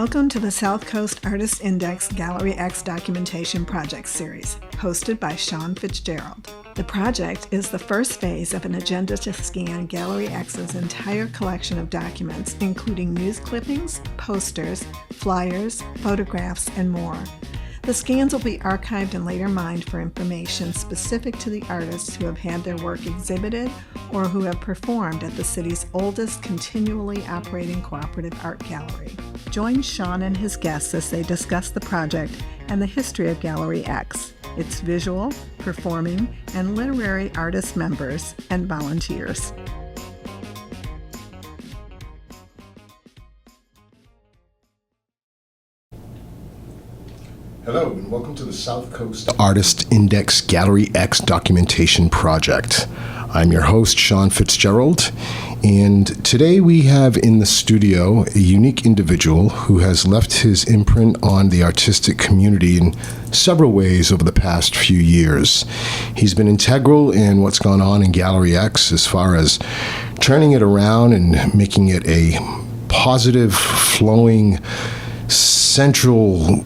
Welcome to the South Coast Artist Index Gallery X Documentation Project Series, hosted by Sean FitzGerald. The project is the first phase of an agenda to scan Gallery X's entire collection of documents, including news clippings, posters, flyers, photographs, and more. The scans will be archived and later mined for information specific to the artists who have had their work exhibited or who have performed at the city's oldest continually operating cooperative art gallery. Join Sean and his guests as they discuss the project and the history of Gallery X, its visual, performing, and literary artist members and volunteers. Hello, and welcome to the South Coast Artist Index Gallery X Documentation Project. I'm your host, Sean FitzGerald, and today we have in the studio a unique individual who has left his imprint on the artistic community in several ways over the past few years. He's been integral in what's gone on in Gallery X as far as turning it around and making it a positive, flowing, central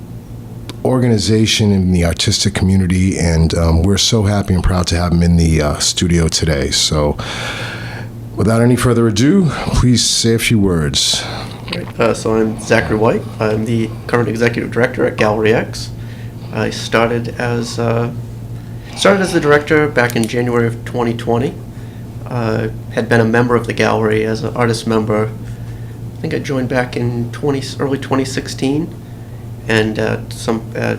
organization in the artistic community, and we're so happy and proud to have him in the studio today. So without any further ado, please say a few words. So I'm Zachary White. I'm the current executive director at Gallery X. I started as the director back in January of 2020. Had been a member of the gallery as an artist member. I think I joined back in early 2016. And a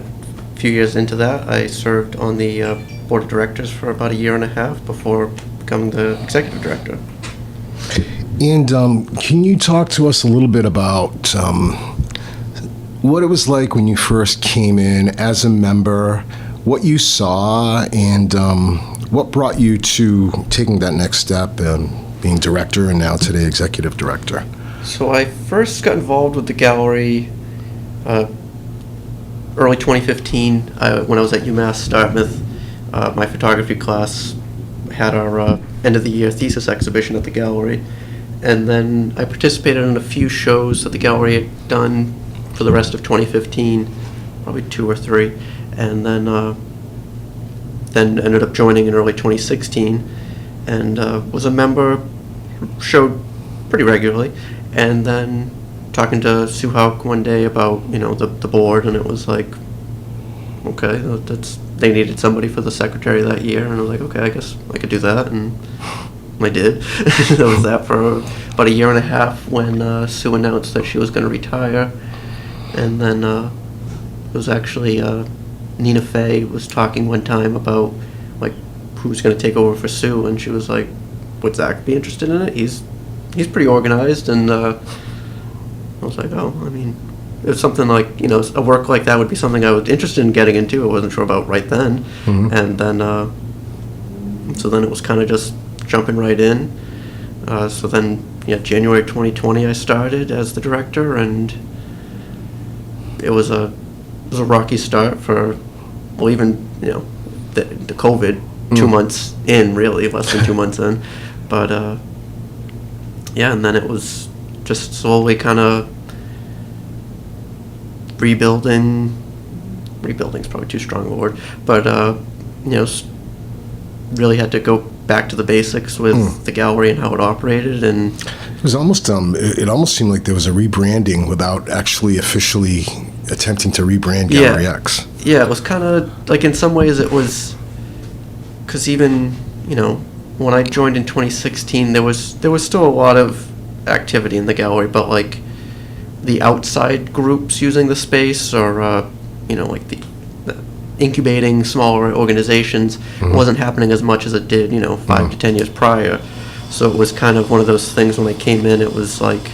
few years into that, I served on the board of directors for about a year and a half before becoming the executive director. And can you talk to us a little bit about what it was like when you first came in as a member, what you saw, and what brought you to taking that next step and being director and now today executive director? So I first got involved with the gallery early 2015, when I was at UMass Dartmouth. My photography class had our end of the year thesis exhibition at the gallery, and then I participated in a few shows that the gallery had done for the rest of 2015, probably 2 or 3, and then ended up joining in early 2016, and was a member, showed pretty regularly, and then talking to Sue Houck one day about, the board, and it was like, okay, they needed somebody for the secretary that year, and I was like, okay, I guess I could do that, and I did. That was that for about a year and a half when Sue announced that she was going to retire, and then it was actually Nina Fey was talking one time about like who's going to take over for Sue, and she was like, would Zach be interested in it? He's pretty organized, and I was like, oh, I mean, it was something like, a work like that would be something I was interested in getting into. I wasn't sure about right then. Mm-hmm. And then, so then it was kind of just jumping right in. So then, January 2020 I started as the director, and it was a rocky start for, well, even, the COVID, 2 months in, really, less than 2 months in. But, and then it was just slowly kind of rebuilding's probably too strong a word, but really had to go back to the basics with the gallery and how it operated. And it was almost it almost seemed like there was a rebranding without actually officially attempting to rebrand Gallery X. Yeah, it was kind of like, in some ways it was, because even when I joined in 2016, there was still a lot of activity in the gallery, but like the outside groups using the space, or like the incubating smaller organizations, wasn't happening as much as it did 5 to 10 years prior. So it was kind of one of those things when I came in, it was like,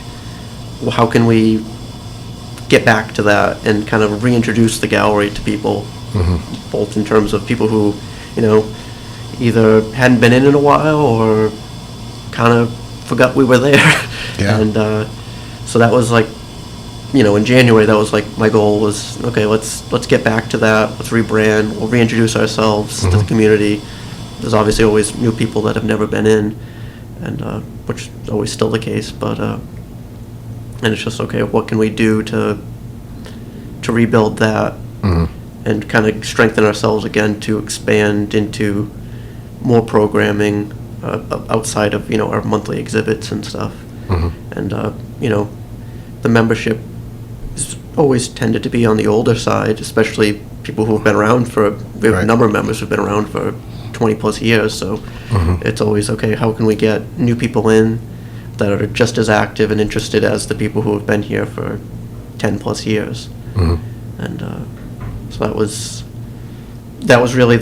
well, how can we get back to that and kind of reintroduce the gallery to people, both in terms of people who either hadn't been in a while or kind of forgot we were there. Yeah. And so that was like, in January, that was like my goal was, okay, let's get back to that. Let's rebrand. We'll reintroduce ourselves to the community. There's obviously always new people that have never been in, and which is always still the case. But and it's just, okay, what can we do to to rebuild that and kind of strengthen ourselves again to expand into more programming outside of, our monthly exhibits and stuff. And, the membership has always tended to be on the older side, especially people who have been around we have a number of members who've been around for 20 plus years, so it's always, okay, how can we get new people in that are just as active and interested as the people who have been here for 10 plus years. And so that was really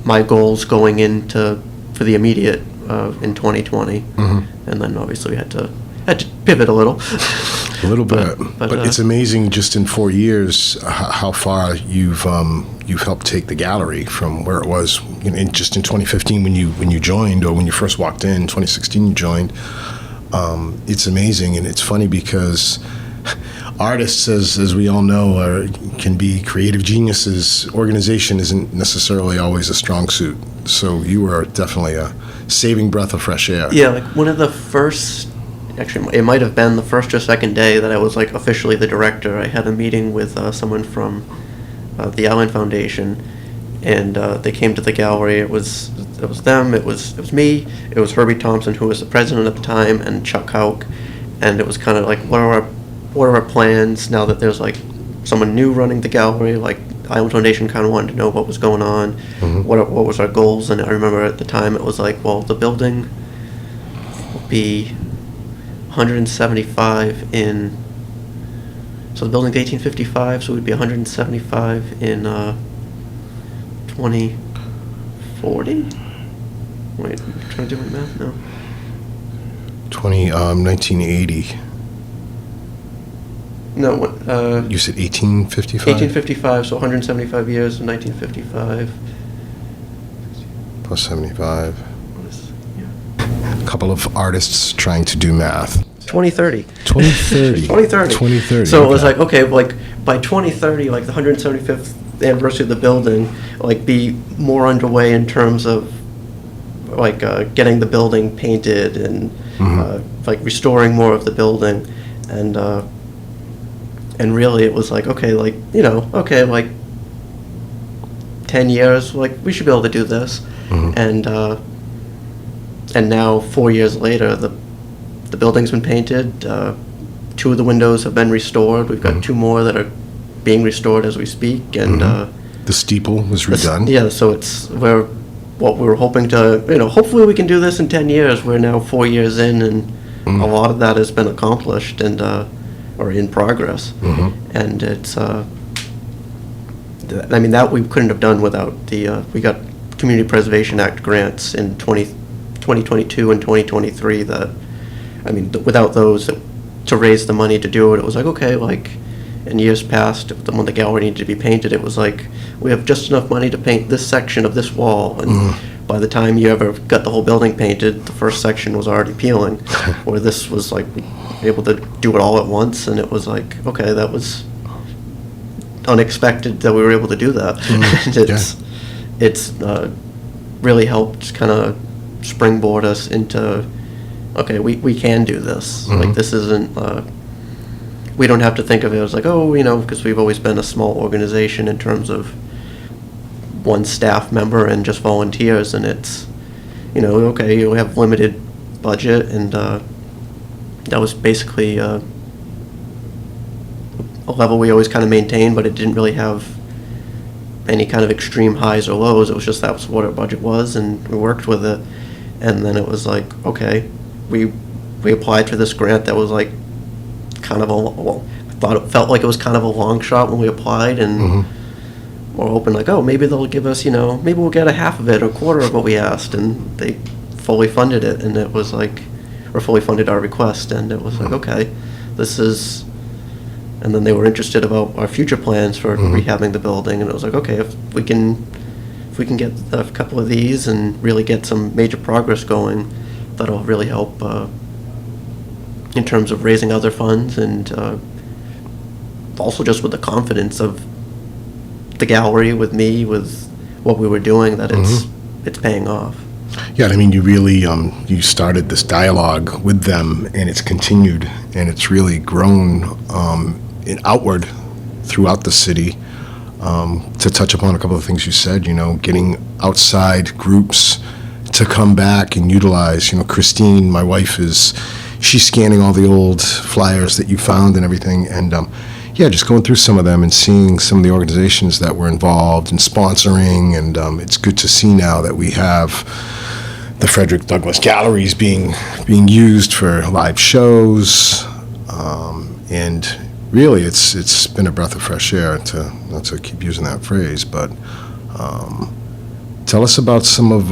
my goals going into for the immediate in 2020. And then obviously we had to pivot a little. A little bit, but it's amazing just in 4 years how far you've helped take the gallery from where it was just in 2015 when you joined, or when you first walked in. 2016 you joined. It's amazing, and it's funny because artists, as we all know, can be creative geniuses. Organization isn't necessarily always a strong suit. So you were definitely a saving breath of fresh air. Yeah, like one of the first. Actually, it might have been the first or second day that I was like officially the director. I had a meeting with someone from the Allen Foundation, and they came to the gallery. It was them. It was me. It was Herbie Thompson, who was the president at the time, and Chuck Hauk. And it was kind of like, what are our plans now that there's like someone new running the gallery? Like Allen Foundation kind of wanted to know what was going on. What was our goals? And I remember at the time it was like, well, the building will be 175 in, so the building's 1855, so we'd be 175 in 2040? Wait, I'm trying to do my math now. 1980. No, what, You said 1855? 1855, so 175 years in 1955. Plus 75. A couple of artists trying to do math. 2030. 2030. 2030. 2030. So it was like, okay, like by 2030, like the 175th anniversary of the building, like be more underway in terms of like getting the building painted and like restoring more of the building, and really it was like, okay, like, okay, like 10 years, like we should be able to do this. And now 4 years later, the building's been painted. 2 of the windows have been restored. We've got 2 more that are being restored as we speak. And the steeple was redone. Yeah, so what we were hoping to, hopefully we can do this in 10 years. We're now 4 years in, and a lot of that has been accomplished and or in progress. And it's, I mean, that we couldn't have done without we got Community Preservation Act grants in 2022 and 2023 that, I mean, without those, to raise the money to do it, it was like, okay, like, in years past, when the gallery needed to be painted, it was like, we have just enough money to paint this section of this wall, and by the time you ever got the whole building painted, the first section was already peeling, where this was like, able to do it all at once, and it was like, okay, that was unexpected that we were able to do that. And it's really helped kind of springboard us into, okay, we can do this. Like, this isn't, we don't have to think of it as like, oh, because we've always been a small organization in terms of one staff member and just volunteers, and it's, okay, you have limited budget, and that was basically a level we always kind of maintained, but it didn't really have any kind of extreme highs or lows. It was just that was what our budget was, and we worked with it. And then it was like, okay, we applied for this grant that was like kind of I thought it felt like it was kind of a long shot when we applied, and we're hoping like, oh, maybe they'll give us, maybe we'll get a half of it or a quarter of what we asked, and they fully funded it, and it was like, or fully funded our request, and it was like, okay, this is, and then they were interested about our future plans for rehabbing the building, and it was like, okay, if we can get a couple of these and really get some major progress going, that'll really help in terms of raising other funds, and also just with the confidence of the gallery, with me, with what we were doing, that it's paying off. Yeah, I mean, you really you started this dialogue with them, and it's continued, and it's really grown outward throughout the city. To touch upon a couple of things you said, getting outside groups to come back and utilize. Christine, my wife, she's scanning all the old flyers that you found and everything, and just going through some of them and seeing some of the organizations that were involved in sponsoring, and it's good to see now that we have the Frederick Douglass Galleries being used for live shows, and really it's been a breath of fresh air, not to keep using that phrase, but tell us about some of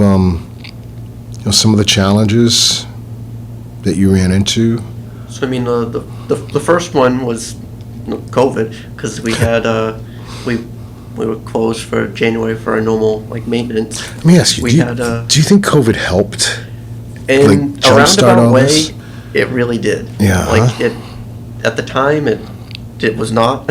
the challenges that you ran into. So I mean, the first one was COVID, because we had we were closed for January for our normal maintenance. Let me ask you, do you think COVID helped? In a roundabout way, this? It really did. Yeah. At the time, it was not.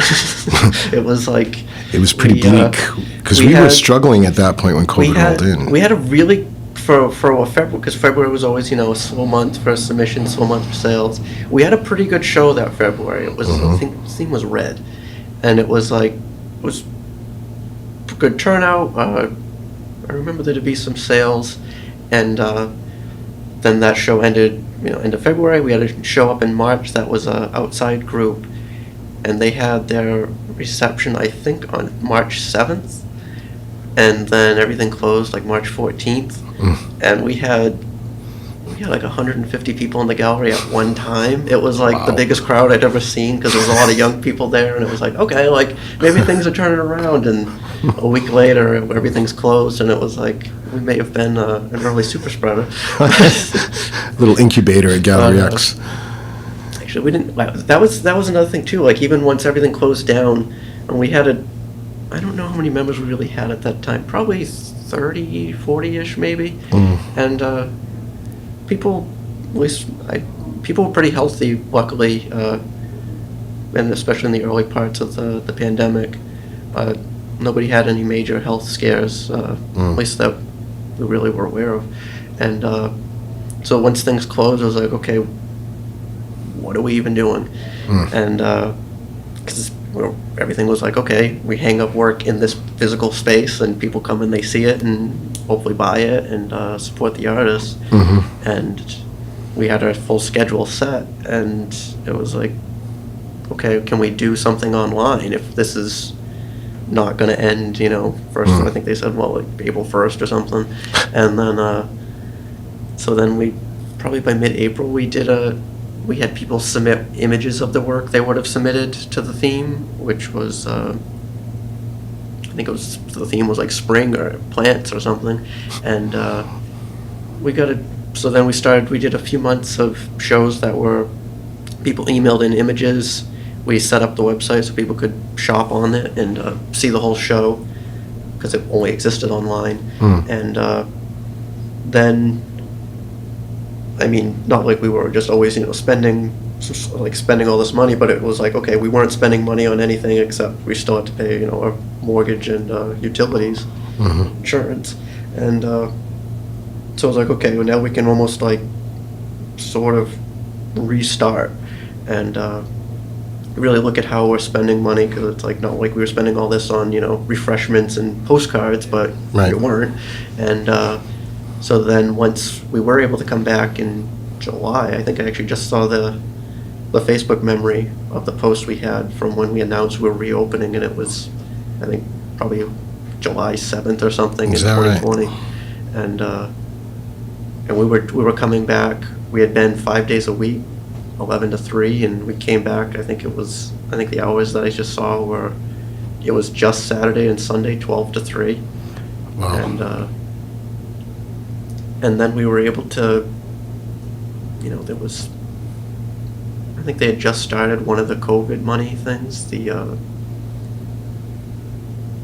It was it was pretty bleak, because we were struggling at that point when COVID rolled in. We had a really for February, because February was always a slow month for submissions, slow month for sales. We had a pretty good show that February. It was I think the theme was red, and it was good turnout. I remember there to be some sales, and then that show ended. End of February. We had a show up in March that was a outside group, and they had their reception I think on March 7th, and then everything closed March 14th, and we had 150 people in the gallery at one time. It was Wow. the biggest crowd I'd ever seen, because there was a lot of young people there, and it was okay, maybe things are turning around, and a week later everything's closed, and it was we may have been an early super spreader. Little incubator at Gallery X. Actually, we didn't. That was another thing too. Even once everything closed down, and we had I don't know how many members we really had at that time. Probably 30, 40-ish maybe. And people, at least people were pretty healthy, luckily, and especially in the early parts of the pandemic. Nobody had any major health scares, at least that we really were aware of. And so once things closed, I was okay, what are we even doing? And because everything was okay, we hang up work in this physical space, and people come and they see it and hopefully buy it and support the artists. And we had our full schedule set, and it was okay, can we do something online if this is not going to end, first, I think they said, April 1st or something. And then, so then we, probably by mid-April, we had people submit images of the work they would have submitted to the theme, which was, I think the theme was spring or plants or something. And so then we did a few months of shows that were, people emailed in images. We set up the website so people could shop on it and see the whole show, because it only existed online. And then, not we were just always spending all this money, but it was okay, we weren't spending money on anything except we still had to pay our mortgage and utilities, insurance, and so I was okay, well, now we can almost sort of restart and really look at how we're spending money, because it's not we were spending all this on refreshments and postcards, but Right. we weren't. And so then once we were able to come back in July, I think I actually just saw the Facebook memory of the post we had from when we announced we were reopening, and it was, I think, probably July 7th or something in Is that right? 2020. And we were coming back. We had been 5 days a week, 11 to 3, and we came back. I think the hours that I just saw were, it was just Saturday and Sunday, 12 to 3. Wow. And then we were able to, there was, I think they had just started one of the COVID money things,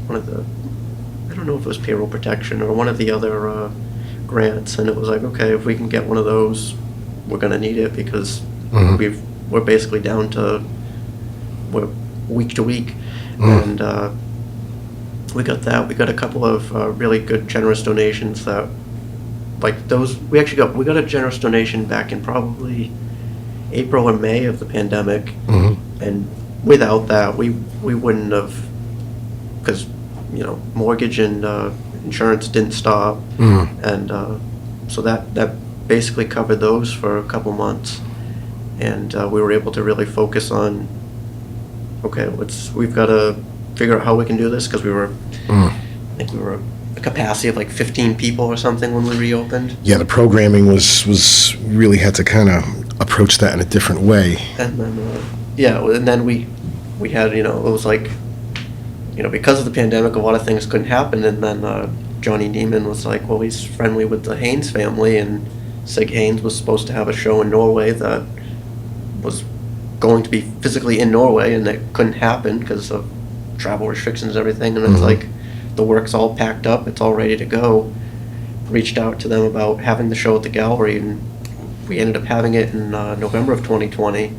one of the, I don't know if it was payroll protection or one of the other grants, and it was okay, if we can get one of those, we're gonna need it, because we're basically down to, we're week to week. And we got that. We got a couple of really good generous donations that, those, we got a generous donation back in probably April or May of the pandemic, and without that, we wouldn't have, because, you know, mortgage and insurance didn't stop. And so that basically covered those for a couple months. And we were able to really focus on, okay, we've got to figure out how we can do this, because I think we were a capacity of like 15 people or something when we reopened. Yeah, the programming was really had to kind of approach that in a different way. And then, and then we had, you know, it was like, you know, because of the pandemic, a lot of things couldn't happen. And then Johnny Neiman was like, well, he's friendly with the Haynes family, and Sig Haynes was supposed to have a show in Norway that was going to be physically in Norway, and that couldn't happen because of travel restrictions and everything. And it's like, the work's all packed up, it's all ready to go. Reached out to them about having the show at the gallery, and we ended up having it in November of 2020.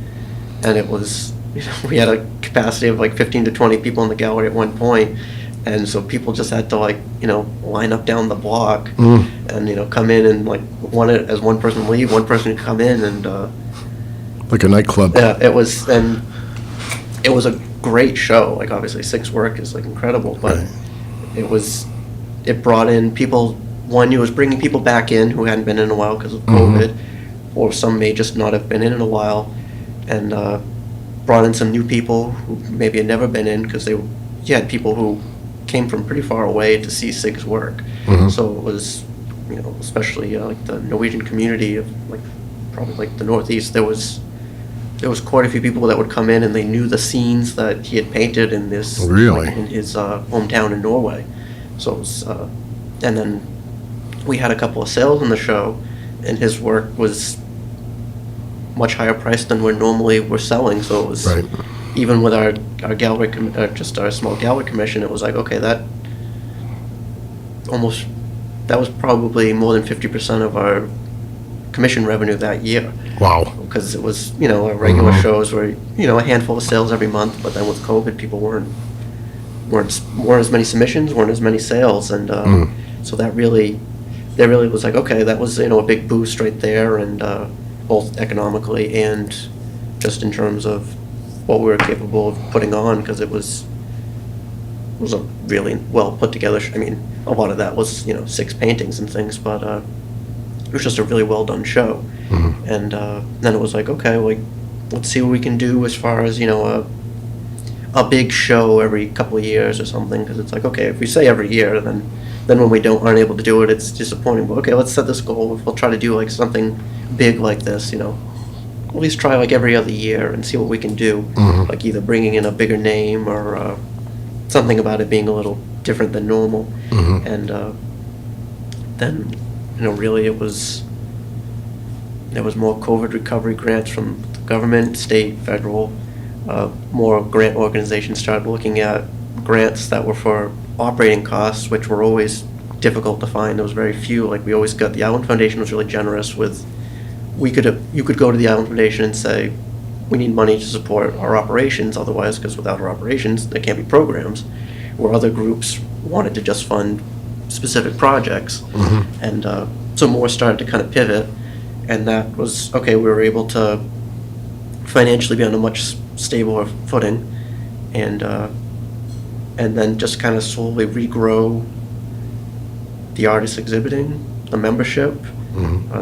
And it was, you know, we had a capacity of like 15 to 20 people in the gallery at one point. And so people just had to, like, you know, line up down the block and, you know, come in, and like as one person leave, one person would come in, and Like a nightclub. yeah, it was a great show. Like, obviously Sig's work is like incredible, but Right. it brought in people. One, it was bringing people back in who hadn't been in a while because of COVID, or some may just not have been in a while, and brought in some new people who maybe had never been in, because you had people who came from pretty far away to see Sig's work. So it was, you know, especially like the Norwegian community of like probably like the Northeast. There was quite a few people that would come in, and they knew the scenes that he had painted in this, Really? like, in his hometown in Norway. So it was, and then we had a couple of sales in the show, and his work was much higher priced than we're selling. So it was, Right. even with our gallery, just our small gallery commission, it was like, okay, that was probably more than 50% of our commission revenue that year. Wow. Because it was, you know, our regular shows were, you know, a handful of sales every month, but then with COVID, people weren't as many submissions, weren't as many sales, and so that really was like, okay, that was, you know, a big boost right there, and both economically and just in terms of what we were capable of putting on, because it was a really well put together. I mean, a lot of that was, you know, 6 paintings and things, but it was just a really well done show. And then it was like, okay, like, let's see what we can do as far as, you know, a big show every couple of years or something, because it's like, okay, if we say every year, then when we aren't able to do it, it's disappointing. But okay, let's set this goal. We'll try to do like something big like this, you know, at least try like every other year and see what we can do. Like either bringing in a bigger name, or something about it being a little different than normal. And then, you know, really there was more COVID recovery grants from the government, state, federal. More grant organizations started looking at grants that were for operating costs, which were always difficult to find. There was very few. Like, we always got, the Island Foundation was really generous with, you could go to the Island Foundation and say, we need money to support our operations, otherwise, because without our operations, there can't be programs. Where other groups wanted to just fund specific projects. And so more started to kind of pivot, and that was, okay, we were able to financially be on a much stabler footing, and then just kind of slowly regrow the artists exhibiting, the membership.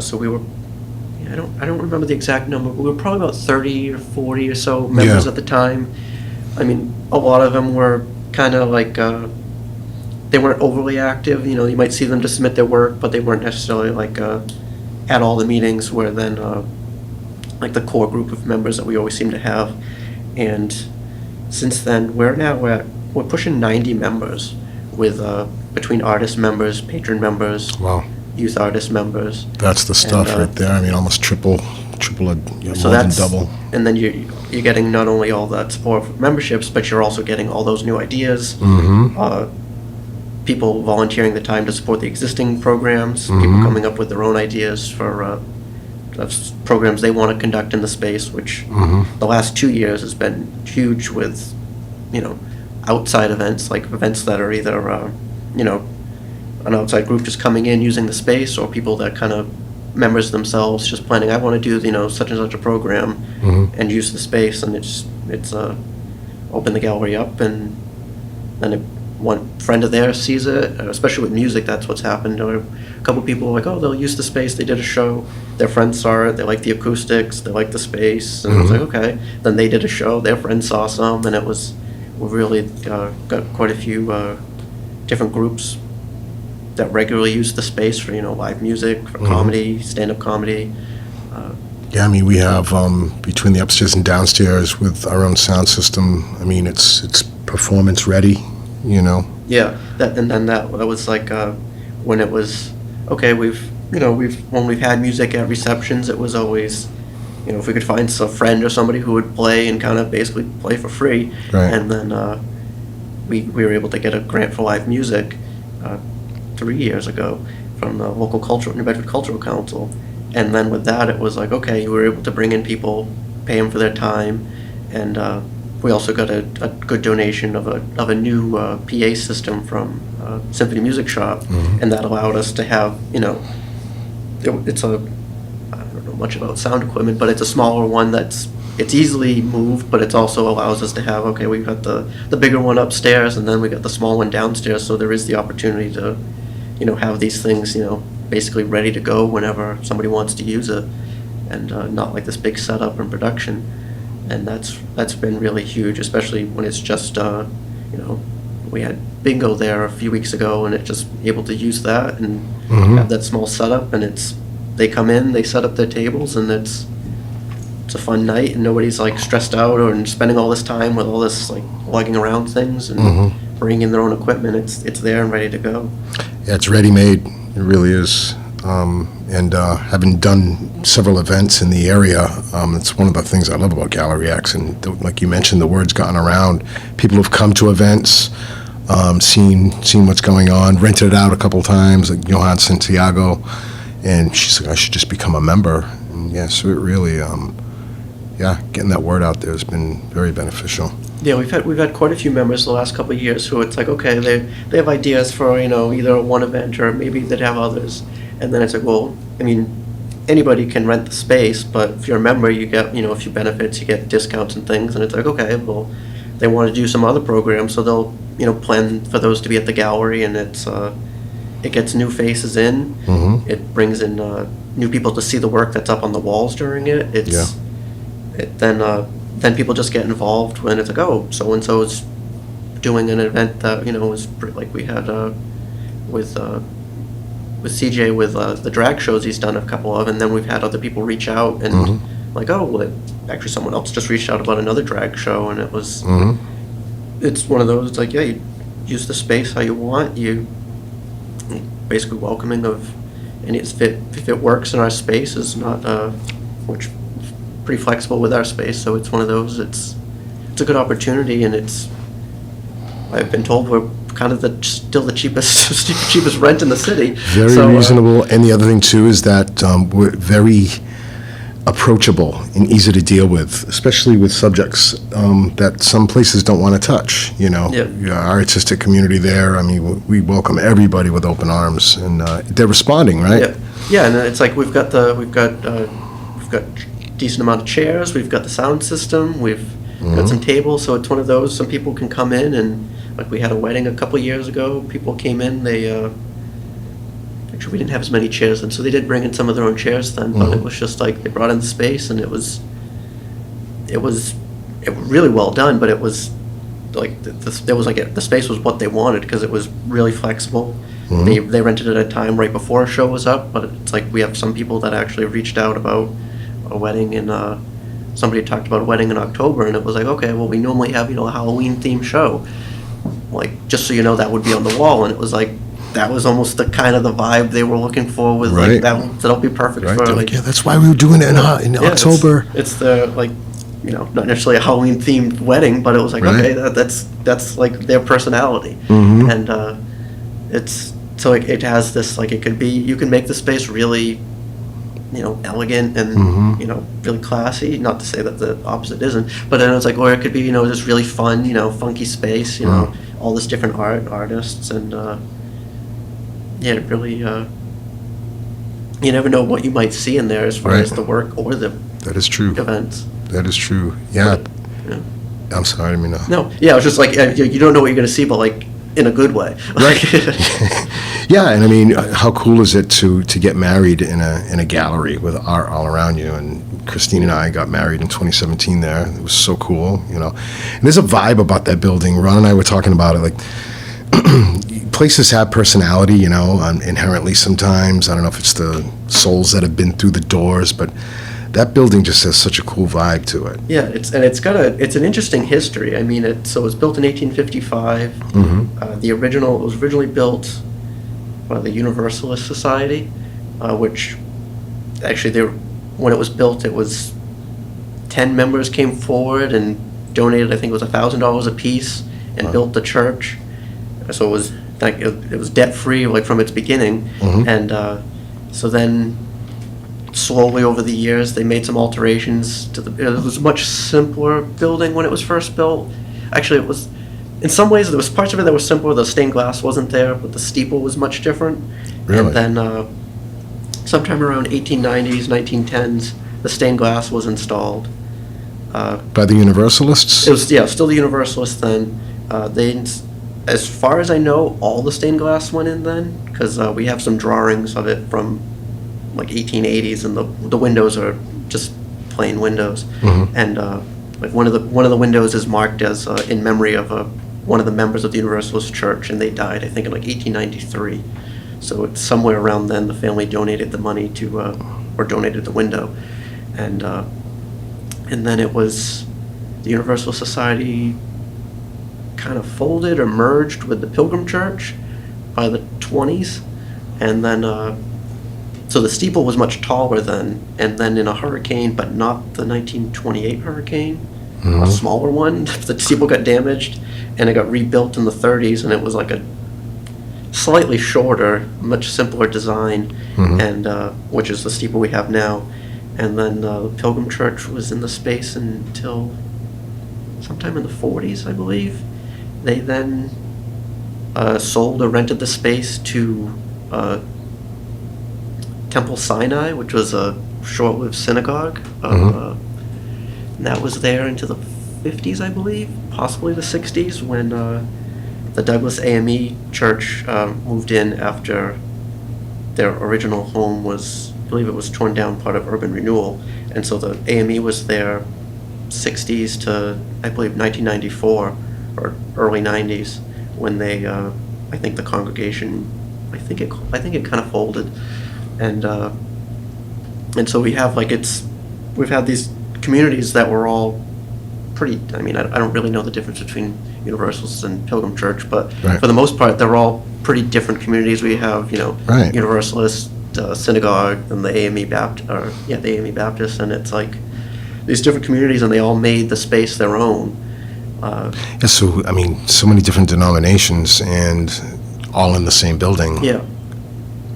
So we were, I don't remember the exact number, but we were probably about 30 or 40 or so members at the time. I mean, a lot of them were kind of like, they weren't overly active. You know, you might see them to submit their work, but they weren't necessarily like at all the meetings, where then like the core group of members that we always seem to have. And since then, we're pushing 90 members, with between artist members, patron members, Wow. youth artist members. That's the stuff And, right there. I mean, almost triple, you know, So more than that's double. And then you're getting not only all that support for memberships, but you're also getting all those new ideas. People volunteering the time to support the existing programs. People coming up with their own ideas for programs they want to conduct in the space, which the last 2 years has been huge with, you know, outside events, like events that are either, you know, an outside group just coming in using the space, or people that kind of members themselves just planning, I want to do, you know, such and such a program and use the space. And it's open the gallery up, and then one friend of theirs sees it, especially with music, that's what's happened. Or a couple people were like, oh, they'll use the space, they did a show, their friends saw it, they liked the acoustics, they liked the space, and it's like, okay. Then they did a show, their friends saw some, and we really got quite a few different groups that regularly use the space for, live music, for comedy, stand-up comedy. Yeah, I mean, we have between the upstairs and downstairs with our own sound system. I mean, it's performance ready, Yeah, that was like when it was okay. When we've had music at receptions, it was always, if we could find a friend or somebody who would play and kind of basically play for free, Right. and then we were able to get a grant for live music 3 years ago from the local New Bedford Cultural Council. And then with that, it was like, okay, we were able to bring in people, pay them for their time, and we also got a good donation of a new PA system from Symphony Music Shop, and that allowed us to have, it's I don't know much about sound equipment, but it's a smaller one it's easily moved, but it also allows us to have, okay, we've got the bigger one upstairs, and then we got the small one downstairs, so there is the opportunity to, have these things, basically ready to go whenever somebody wants to use it, and not like this big setup and production. And that's been really huge, especially when it's just, we had bingo there a few weeks ago, and it just able to use that and have that small setup, and they come in, they set up their tables, and it's a fun night, and nobody's like stressed out or spending all this time with all this like lugging around things and bringing in their own equipment. It's there and ready to go. Yeah, it's ready-made. It really is. And having done several events in the area, it's one of the things I love about Gallery X. And like you mentioned, the word's gotten around. People have come to events, seen what's going on, rented it out a couple times, like Johan Santiago, and she's like, I should just become a member. And yeah, so it really, getting that word out there has been very beneficial. Yeah, we've had quite a few members the last couple of years who it's like, okay, they have ideas for, either one event or maybe they'd have others. And then it's like, well, I mean, anybody can rent the space, but if you're a member, you get, a few benefits, you get discounts and things. And it's like, okay, well, they want to do some other programs, so they'll, plan for those to be at the gallery, and it gets new faces in. It brings in new people to see the work that's up on the walls during it. Then people just get involved when it's like, oh, so-and-so is doing an event that, is like we had with CJ with the drag shows he's done a couple of, and then we've had other people reach out and like, oh, well, actually someone else just reached out about another drag show, and it was, it's one of those, like, yeah, you use the space how you want, you basically welcoming of, and if it works in our space, is not, which pretty flexible with our space, so it's one of those, it's a good opportunity, and I've been told we're kind of still the cheapest rent in the city. Very reasonable, and the other thing too is that we're very approachable and easy to deal with, especially with subjects that some places don't want to touch. Our artistic community there, I mean, we welcome everybody with open arms, and they're responding, right? Yeah, and it's like we've got decent amount of chairs, we've got the sound system, we've got some tables, so it's one of those, some people can come in, and like we had a wedding a couple of years ago, people came in, they actually we didn't have as many chairs then, so they did bring in some of their own chairs then, but it was just like they brought in the space, and it was really well done, but it was like the space was what they wanted, because it was really flexible. They rented it at a time right before a show was up, but it's like we have some people that actually reached out about a wedding, and somebody talked about a wedding in October, and it was like, okay, well, we normally have a Halloween themed show, like, just so you know, that would be on the wall, and it was like, that was almost the kind of the vibe they were looking for, with like that'll be perfect for like, yeah, that's why we were doing it in October. It's the like, not necessarily a Halloween themed wedding, but it was like, okay, that's like their personality, and it's so like it has this, like, it could be, you can make the space really elegant and really classy, not to say that the opposite isn't, but then it's like, or it could be just really fun, funky space, all this different artists, and it really you never know what you might see in there as far as the work or the that is true events. That is true. Yeah. I'm sorry, I didn't mean to. No, yeah, it was just like you don't know what you're going to see, but like in a good way. Right. Yeah, and I mean, how cool is it to get married in a gallery with art all around you? And Christine and I got married in 2017 there. It was so cool, you know. And there's a vibe about that building. Ron and I were talking about it, like places have personality, you know, inherently sometimes. I don't know if it's the souls that have been through the doors, but that building just has such a cool vibe to it. Yeah, it's an interesting history. I mean, it was built in 1855. It was originally built by the Universalist Society, which actually when it was built, it was 10 members came forward and donated, I think it was $1,000 a piece, and built the church. So it was like it was debt free, like from its beginning, and so then slowly over the years they made some alterations to it was a much simpler building when it was first built. Actually, it was, in some ways there was parts of it that were simpler. The stained glass wasn't there, but the steeple was much different. Really? And then sometime around 1890s, 1910s, the stained glass was installed. By the Universalists? It was, yeah, still the Universalists then. As far as I know, all the stained glass went in then, because we have some drawings of it from like 1880s, and the windows are just plain windows. And like one of the windows is marked as in memory of one of the members of the Universalist Church, and they died, I think, in like 1893. So it's somewhere around then the family donated the money to, or donated the window, and then it was the Universalist Society kind of folded or merged with the Pilgrim Church by the 20s, and then so the steeple was much taller then, and then in a hurricane, but not the 1928 hurricane, a smaller one, the steeple got damaged, and it got rebuilt in the 30s, and it was like a slightly shorter, much simpler design, and which is the steeple we have now. And then the Pilgrim Church was in the space until sometime in the 40s, I believe. They then sold or rented the space to Temple Sinai, which was a short-lived synagogue. And that was there into the 50s, I believe, possibly the 60s, when the Douglas AME Church moved in after their original home was, I believe it was torn down, part of urban renewal. And so the AME was there 60s to, I believe, 1994 or early 90s, when they, I think the congregation, I think it kind of folded. And so we have we've had these communities that were all pretty, I mean, I don't really know the difference between Universalists and Pilgrim Church, but for the most part, they're all pretty different communities. We have, Universalist synagogue and the AME Baptist, the AME Baptist, and it's like these different communities, and they all made the space their own. Yeah, so, I mean, so many different denominations and all in the same building. Yeah.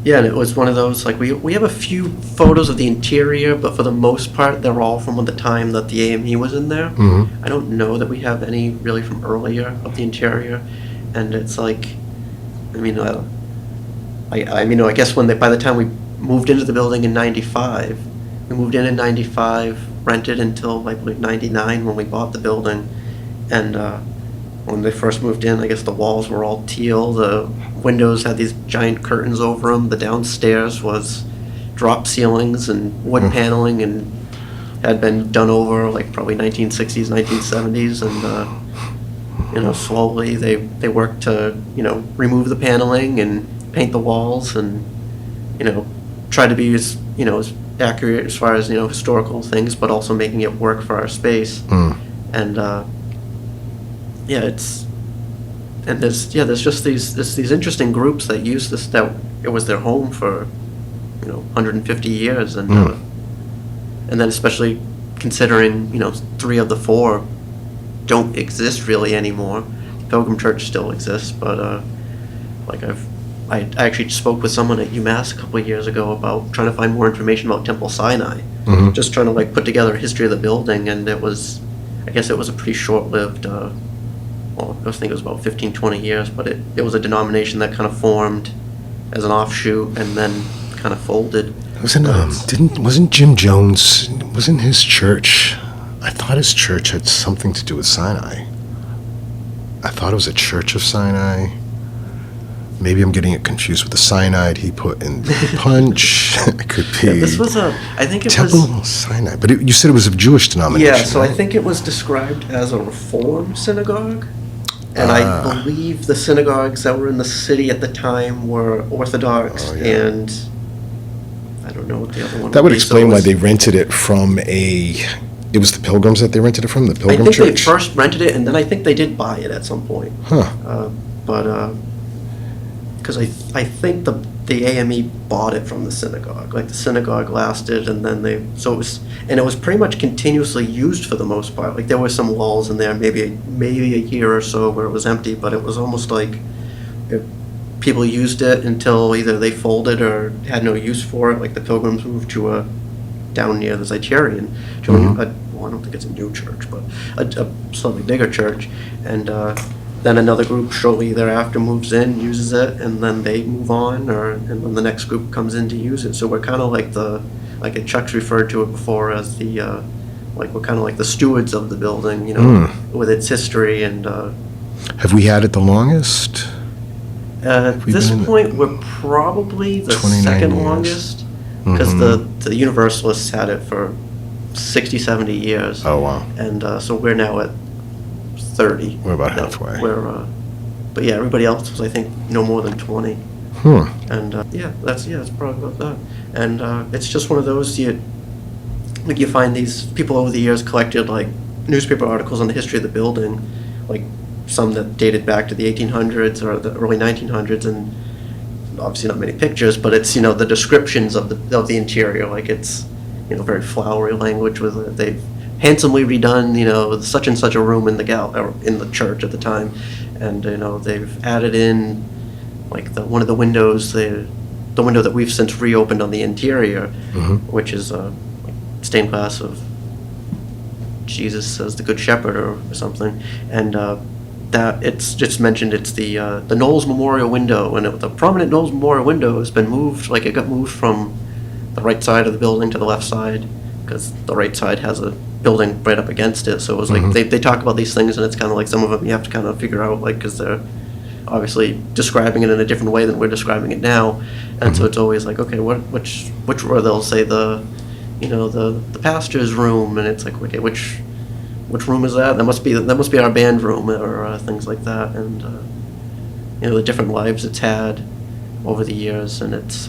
Yeah, and it was one of those, like, we have a few photos of the interior, but for the most part, they're all from the time that the AME was in there. I don't know that we have any really from earlier of the interior, and it's like, I mean, I guess by the time we moved into the building in 95, we moved in 95, rented until, I believe, 99 when we bought the building, and when they first moved in, I guess the walls were all teal, the windows had these giant curtains over them, the downstairs was drop ceilings and wood paneling, and had been done over like probably 1960s, 1970s, and slowly they worked to remove the paneling and paint the walls, and try to be as accurate as far as historical things, but also making it work for our space. And there's just these interesting groups that use this, that it was their home for 150 years, and then especially considering 3 of the 4 don't exist really anymore. Pilgrim Church still exists, but I actually spoke with someone at UMass a couple of years ago about trying to find more information about Temple Sinai, just trying to put together a history of the building, and I guess it was a pretty short-lived. I think it was about 15, 20 years, but it was a denomination that kind of formed as an offshoot and then kind of folded. Wasn't Jim Jones, wasn't his church I thought his church had something to do with Sinai. I thought it was a Church of Sinai. Maybe I'm getting it confused with the cyanide he put in the punch. It could be. Yeah, this was I think it Temple was. of Sinai. But you said it was of Jewish denomination. Yeah, so right? I think it was described as a Reform synagogue. And I believe the synagogues that were in the city at the time were Orthodox, and I don't know what the other one That would be. explain why they rented it from it was the Pilgrims that they rented it from, the Pilgrim I think Church? they first rented it, and then I think they did buy it at some point. Huh. Because I think the AME bought it from the synagogue. Like, the synagogue lasted, and then it was pretty much continuously used for the most part. Like, there were some walls in there, maybe a year or so where it was empty, but it was almost like people used it until either they folded or had no use for it. Like, the Pilgrims moved to down near the Zacharian, well, I don't think it's a new church, but a slightly bigger church, and then another group shortly thereafter moves in, uses it, and then they move on, and then the next group comes in to use it. So we're kind of like Chuck's referred to it before as we're kind of like the stewards of the building, with its history. And Have we had it the longest? at this point, we're probably the 29 second years. longest, because the Universalists had it for 60, 70 years. Oh, wow. And so we're now at 30. We're about halfway. But yeah, everybody else was, I think, no more than 20. And that's probably about that. And it's just one of those, you find these people over the years collected like newspaper articles on the history of the building, like some that dated back to the 1800s or the early 1900s, and obviously not many pictures, but it's the descriptions of the interior, like it's very flowery language with it. They've handsomely redone such and such a room in the church at the time, and they've added in like one of the windows, the window that we've since reopened on the interior, which is stained glass of Jesus as the Good Shepherd or something, and that it's just mentioned it's the Knowles Memorial window, and the prominent Knowles Memorial window has been moved, like it got moved from the right side of the building to the left side, because the right side has a building right up against it. So it was like they talk about these things, and it's kind of like some of them you have to kind of figure out, like, because they're obviously describing it in a different way than we're describing it now, and so it's always like, okay, which or they'll say the pastor's room, and it's like, okay, which room is that? That must be our band room, or things like that, and the different lives it's had over the years, and it's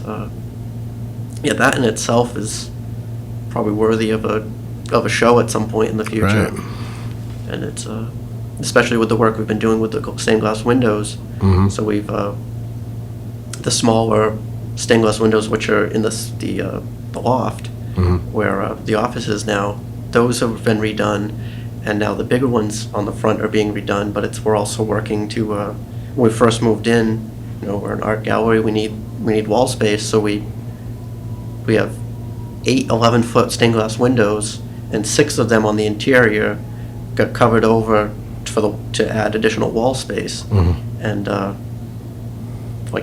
that in itself is probably worthy of a show at some point in the future. Right. And it's especially with the work we've been doing with the stained glass windows. So we've the smaller stained glass windows, which are in the loft where the office is now, those have been redone, and now the bigger ones on the front are being redone. But we're also working to when we first moved in, we're an art gallery, we need wall space, so we have 8 11-foot stained glass windows, and 6 of them on the interior got covered over to add additional wall space. And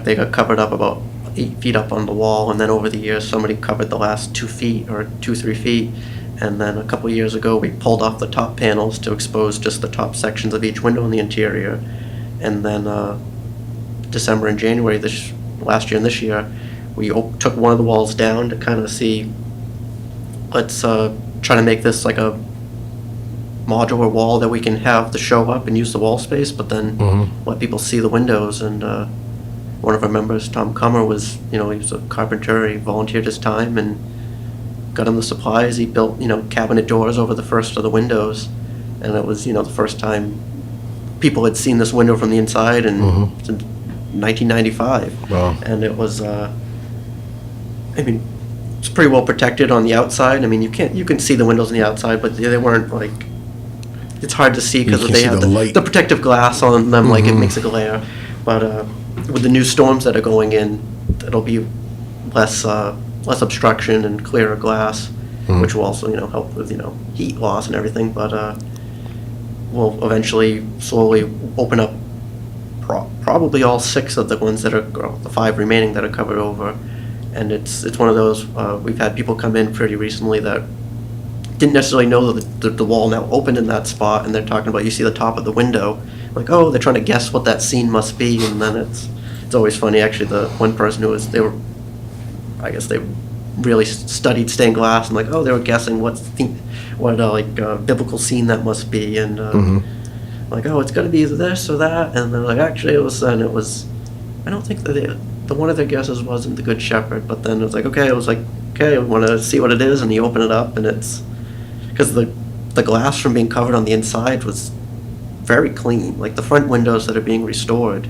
they got covered up about 8 feet up on the wall, and then over the years somebody covered the last 2 feet or 2-3 feet, and then a couple years ago we pulled off the top panels to expose just the top sections of each window in the interior. And then December and January last year and this year, we took one of the walls down to kind of see, let's try to make this like a modular wall that we can have to show up and use the wall space, but then let people see the windows. And one of our members, Tom Kummer, he was a carpenter. He volunteered his time and got him the supplies. He built, cabinet doors over the first of the windows, and it was, the first time people had seen this window from the inside since 1995. Wow. And it was, it's pretty well protected on the outside. You can see the windows on the outside, but they weren't like, it's hard to see because they have the protective glass on them, like it makes a glare. But with the new storms that are going in, it'll be less obstruction and clearer glass, which will also help with heat loss and everything. But we'll eventually slowly open up probably all 6 of the ones that are, or the 5 remaining that are covered over. And it's one of those, we've had people come in pretty recently that didn't necessarily know that the wall now opened in that spot, and they're talking about, you see the top of the window, like, oh, they're trying to guess what that scene must be, and then it's always funny, actually, the one person I guess they really studied stained glass, and like, oh, they were guessing what biblical scene that must be, and like, oh, it's got to be either this or that, and they're like, actually, it was, I don't think that the one of their guesses wasn't the Good Shepherd, but then it was like, okay, I want to see what it is, and you open it up, and it's, because the glass from being covered on the inside was very clean, like the front windows that are being restored.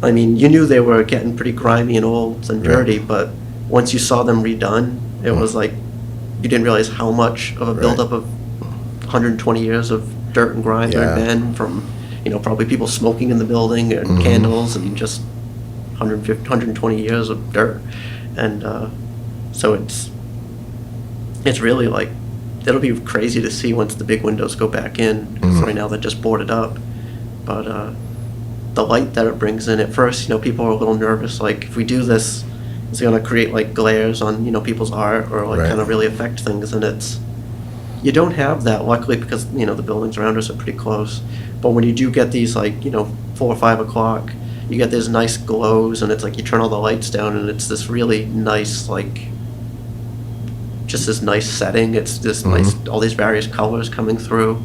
I mean, you knew they were getting pretty grimy and old and dirty, but once you saw them redone, it was like, you didn't realize how much of a buildup of 120 years of dirt and grime there had been from, probably people smoking in the building and candles and just 150, 120 years of dirt. And so it's really like, it'll be crazy to see once the big windows go back in, because right now they're just boarded up. But the light that it brings in, at first, people are a little nervous, like, if we do this, it's going to create like glares on, people's art, or like kind of really affect things, and you don't have that, luckily, because, the buildings around us are pretty close. But when you do get these, like, 4 or 5 o'clock, you get these nice glows, and it's like you turn all the lights down, and it's this really nice, like, just this nice setting. It's this nice, all these various colors coming through,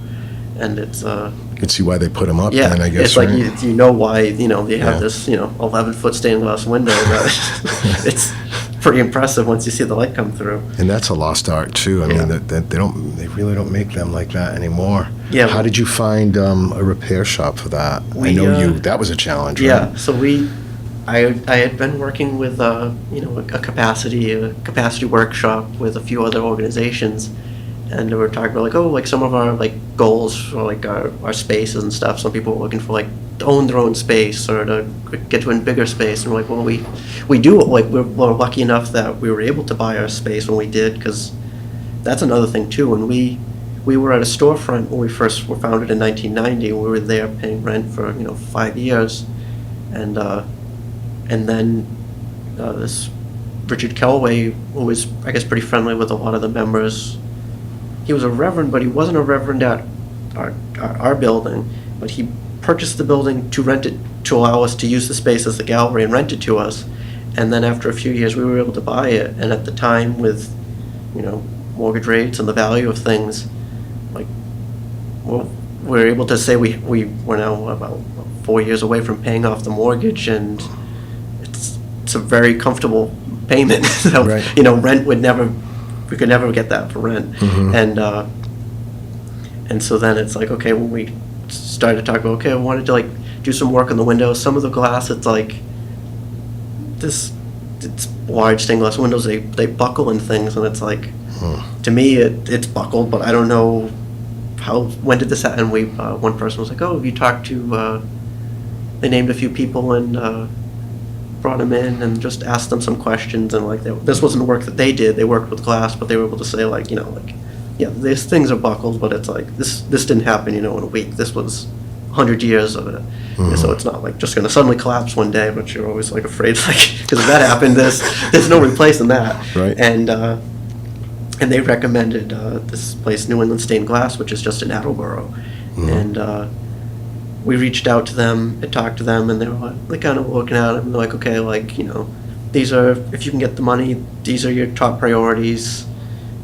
and it's You can see why they put them up then, I guess. It's like, you know why, they have this, 11-foot stained glass window. That it's pretty impressive once you see the light come through. And that's a lost art too. I mean, they really don't make them like that anymore. Yeah. How did you find a repair shop for that? I know that was a challenge, right? Yeah, so I had been working with, a capacity workshop with a few other organizations, and we were talking about, like, oh, like, some of our, like, goals for, like, our spaces and stuff. Some people were looking for, like, to own their own space or to get to a bigger space, and we're like, well, we do, like, we're lucky enough that we were able to buy our space when we did, because that's another thing too. When we were at a storefront when we first were founded in 1990, we were there paying rent for 5 years, and then this Richard Kelway, who was, I guess, pretty friendly with a lot of the members. He was a reverend, but he wasn't a reverend at our building, but he purchased the building to rent it, to allow us to use the space as the gallery and rent it to us. And then after a few years, we were able to buy it. And at the time, with, mortgage rates and the value of things, like, well, we were able to say we were now about 4 years away from paying off the mortgage, and it's a very comfortable payment. So, rent we could never get that for rent. And so then it's like, okay, when we started to talk about, okay, I wanted to, like, do some work on the windows. Some of the glass, it's like it's large stained glass windows, they buckle and things, and it's like, to me, it's buckled, but I don't know when did this happen. And one person was like, oh, have you talked to, they named a few people and brought them in and just asked them some questions, and like, this wasn't work that they did. They worked with glass, but they were able to say, like, yeah, these things are buckled, but it's like, this didn't happen, in a week. This was 100 years of it. So it's not like just going to suddenly collapse one day, but you're always like afraid, like, because if that happened, there's no replacing that. Right. And they recommended this place, New England Stained Glass, which is just in Attleboro. And we reached out to them and talked to them, and they were like, kind of looking at it, and they're like, okay, like, these are, if you can get the money, these are your top priorities.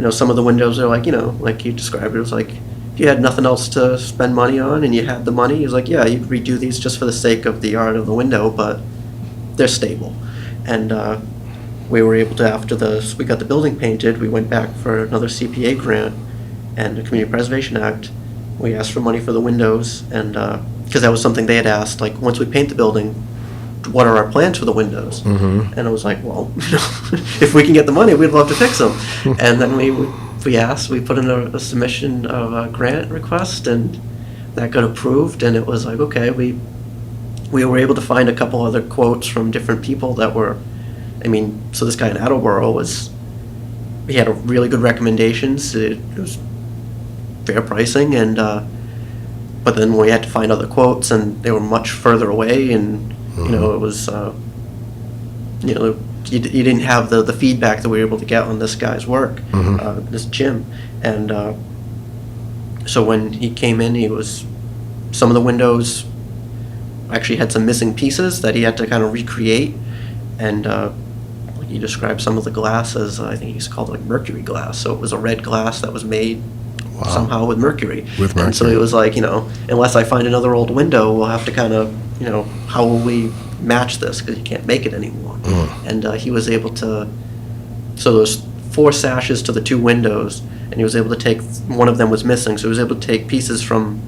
Some of the windows are like, like you described it was like, if you had nothing else to spend money on and you had the money, he was like, yeah, you'd redo these just for the sake of the art of the window, but they're stable. And we were able to, after we got the building painted, we went back for another CPA grant and the Community Preservation Act. We asked for money for the windows, and because that was something they had asked, like, once we paint the building, what are our plans for the windows? And I was like, well, if we can get the money, we'd love to fix them. And then we asked, we put in a submission of a grant request, and that got approved, and it was like, okay, we were able to find a couple other quotes from different people that were, so this guy in Attleboro he had a really good recommendations. It was fair pricing, and but then we had to find other quotes, and they were much further away, and it was you didn't have the feedback that we were able to get on this guy's work, this Jim. And so when he came in, some of the windows actually had some missing pieces that he had to kind of recreate. And like he described some of the glass as, I think he's called like mercury glass. So it was a red glass that was made somehow with mercury. And so it was like, unless I find another old window, we'll have to kind of, how will we match this? Because you can't make it anymore. And he was able to, so there's 4 sashes to the 2 windows, and he was able to take, one of them was missing, so he was able to take pieces from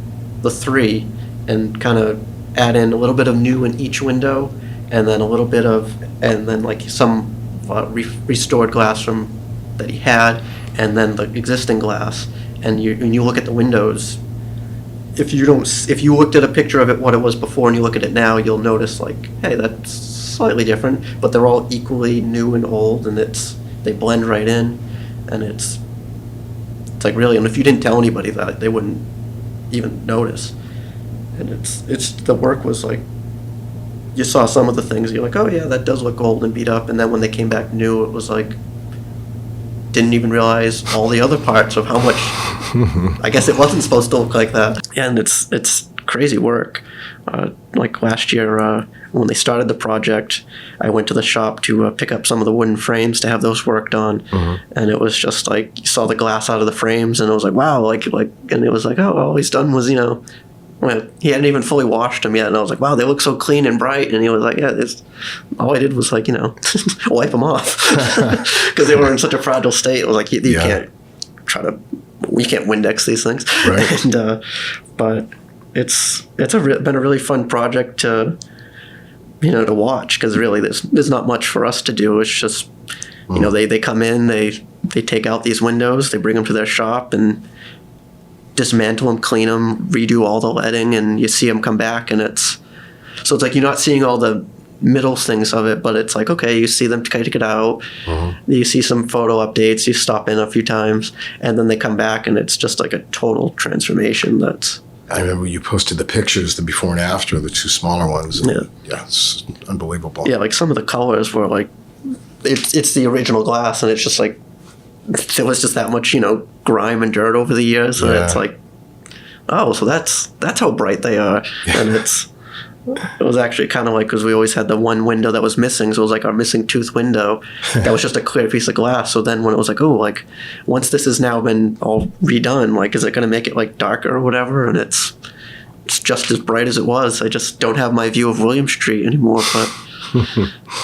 the 3 and kind of add in a little bit of new in each window, and then a little bit of, and then like some restored glass from that he had, and then the existing glass. And when you look at the windows, if you looked at a picture of it, what it was before, and you look at it now, you'll notice like, hey, that's slightly different, but they're all equally new and old, and they blend right in, and it's like really, and if you didn't tell anybody that, they wouldn't even notice. And it's the work was like, you saw some of the things, you're like, oh yeah, that does look old and beat up, and then when they came back new, it was like, didn't even realize all the other parts of how much, I guess it wasn't supposed to look like that. And it's crazy work. Like last year, when they started the project, I went to the shop to pick up some of the wooden frames to have those worked on. And it was just like, you saw the glass out of the frames, and it was like, wow, like, and it was like, oh, all he's done was, well, he hadn't even fully washed them yet, and I was like, wow, they look so clean and bright. And he was like, yeah, all I did was like, wipe them off, because they were in such a fragile state. It was like, you can't we can't Windex these things. Right. And but it's been a really fun project to to watch, because really there's not much for us to do. It's just they come in, they take out these windows, they bring them to their shop and dismantle them, clean them, redo all the leading, and you see them come back, and it's like you're not seeing all the middle things of it, but it's like, okay, you see them take it out, you see some photo updates, you stop in a few times, and then they come back, and it's just like a total transformation. I remember you posted the pictures, the before and after, the 2 smaller ones. And yeah, it's unbelievable. Yeah, like some of the colors were like, it's the original glass, and it's just like, there was just that much, grime and dirt over the years, and it's like, oh, so that's how bright they are. And it was actually kind of like, because we always had the one window that was missing, so it was like our missing tooth window that was just a clear piece of glass. So then when it was like, oh, like once this has now been all redone, like, is it going to make it like darker or whatever? And it's just as bright as it was. I just don't have my view of William Street anymore, but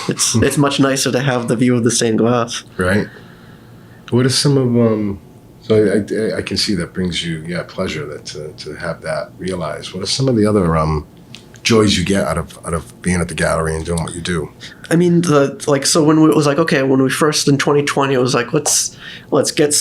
it's much nicer to have the view of the stained glass. Right. What are some of so I can see that brings you pleasure to have that realized. What are some of the other joys you get out of being at the gallery and doing what you do? I mean, so when it was like, okay, when we first in 2020, it was like, let's get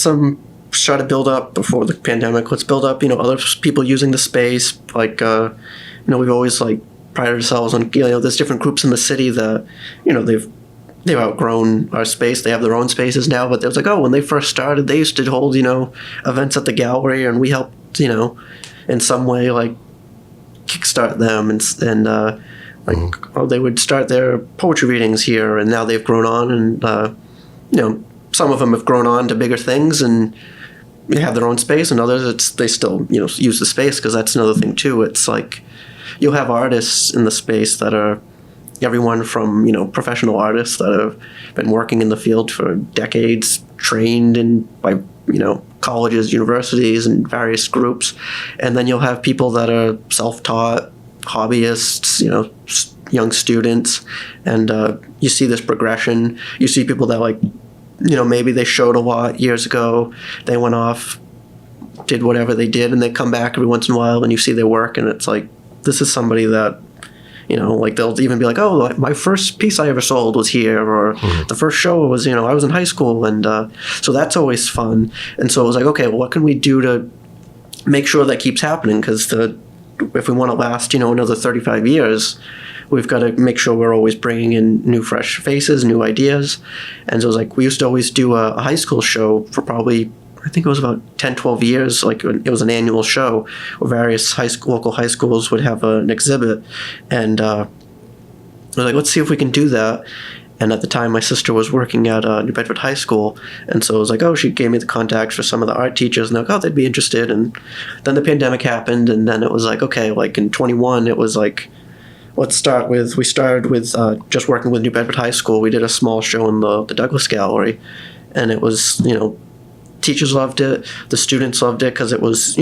try to build up before the pandemic. Let's build up other people using the space. Like we've always like prided ourselves on there's different groups in the city that they've outgrown our space. They have their own spaces now, but it was like, oh, when they first started, they used to hold, events at the gallery, and we helped, in some way, like, kickstart them, and they would start their poetry readings here, and now they've grown on, and, some of them have grown on to bigger things, and they have their own space, and others, they still, use the space, because that's another thing, too. It's like, you'll have artists in the space that are everyone from, professional artists that have been working in the field for decades, trained by, colleges, universities, and various groups. And then you'll have people that are self-taught, hobbyists, young students. And you see this progression. You see people that like, maybe they showed a lot years ago. They went off, did whatever they did, and they come back every once in a while, and you see their work, and it's like, this is somebody that like they'll even be like, oh, my first piece I ever sold was here, or the first show was, I was in high school. And so that's always fun. And so it was like, okay, well, what can we do to make sure that keeps happening? Because if we want to last, another 35 years, we've got to make sure we're always bringing in new, fresh faces, new ideas. And so it was like, we used to always do a high school show for probably, I think it was about 10, 12 years. Like, it was an annual show where various local high schools would have an exhibit. And I was like, let's see if we can do that. And at the time, my sister was working at New Bedford High School, and so it was like, oh, she gave me the contacts for some of the art teachers, and they're like, oh, they'd be interested. And then the pandemic happened, and then it was like, okay, like in 21, it was like, we started with just working with New Bedford High School. We did a small show in the Douglas Gallery, and it was, teachers loved it, the students loved it, because it was,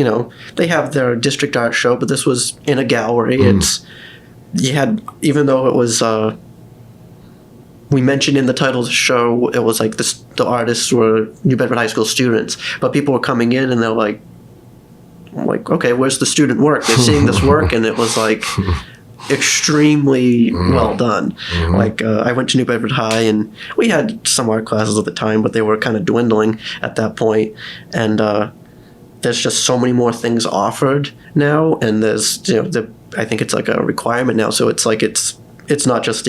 they have their district art show, but this was in a gallery. Even though it was, we mentioned in the title of the show, it was like the artists were New Bedford High School students, but people were coming in and they're like, okay, where's the student work? They're seeing this work, and it was like extremely well done. Like I went to New Bedford High, and we had some art classes at the time, but they were kind of dwindling at that point. And there's just so many more things offered now, and there's I think it's like a requirement now. So it's like it's not just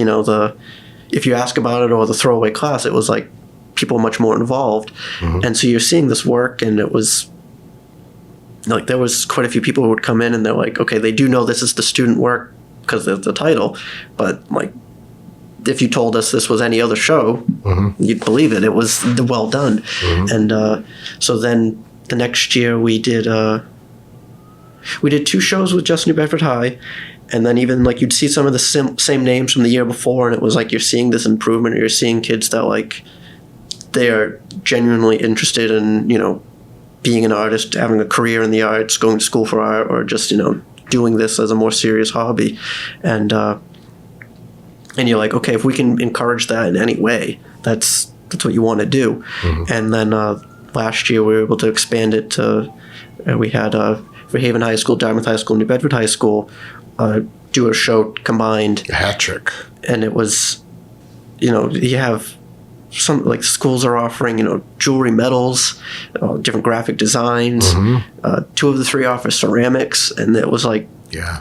if you ask about it or the throwaway class, it was like people much more involved. And so you're seeing this work, and it was like there was quite a few people who would come in and they're like, okay, they do know this is the student work because of the title, but like if you told us this was any other show, you'd believe it. It was well done. And so then the next year we did 2 shows with just New Bedford High, and then even like you'd see some of the same names from the year before, and it was like you're seeing this improvement, or you're seeing kids that like they are genuinely interested in being an artist, having a career in the arts, going to school for art, or just doing this as a more serious hobby. And you're like, okay, if we can encourage that in any way, that's what you want to do. And then last year we were able to expand it to we had Fairhaven High School, Dartmouth High School, New Bedford High School do a show combined. A hat trick. And it was, you have some like schools are offering, jewelry medals, different graphic designs. 2 of the 3 offer ceramics, and it was like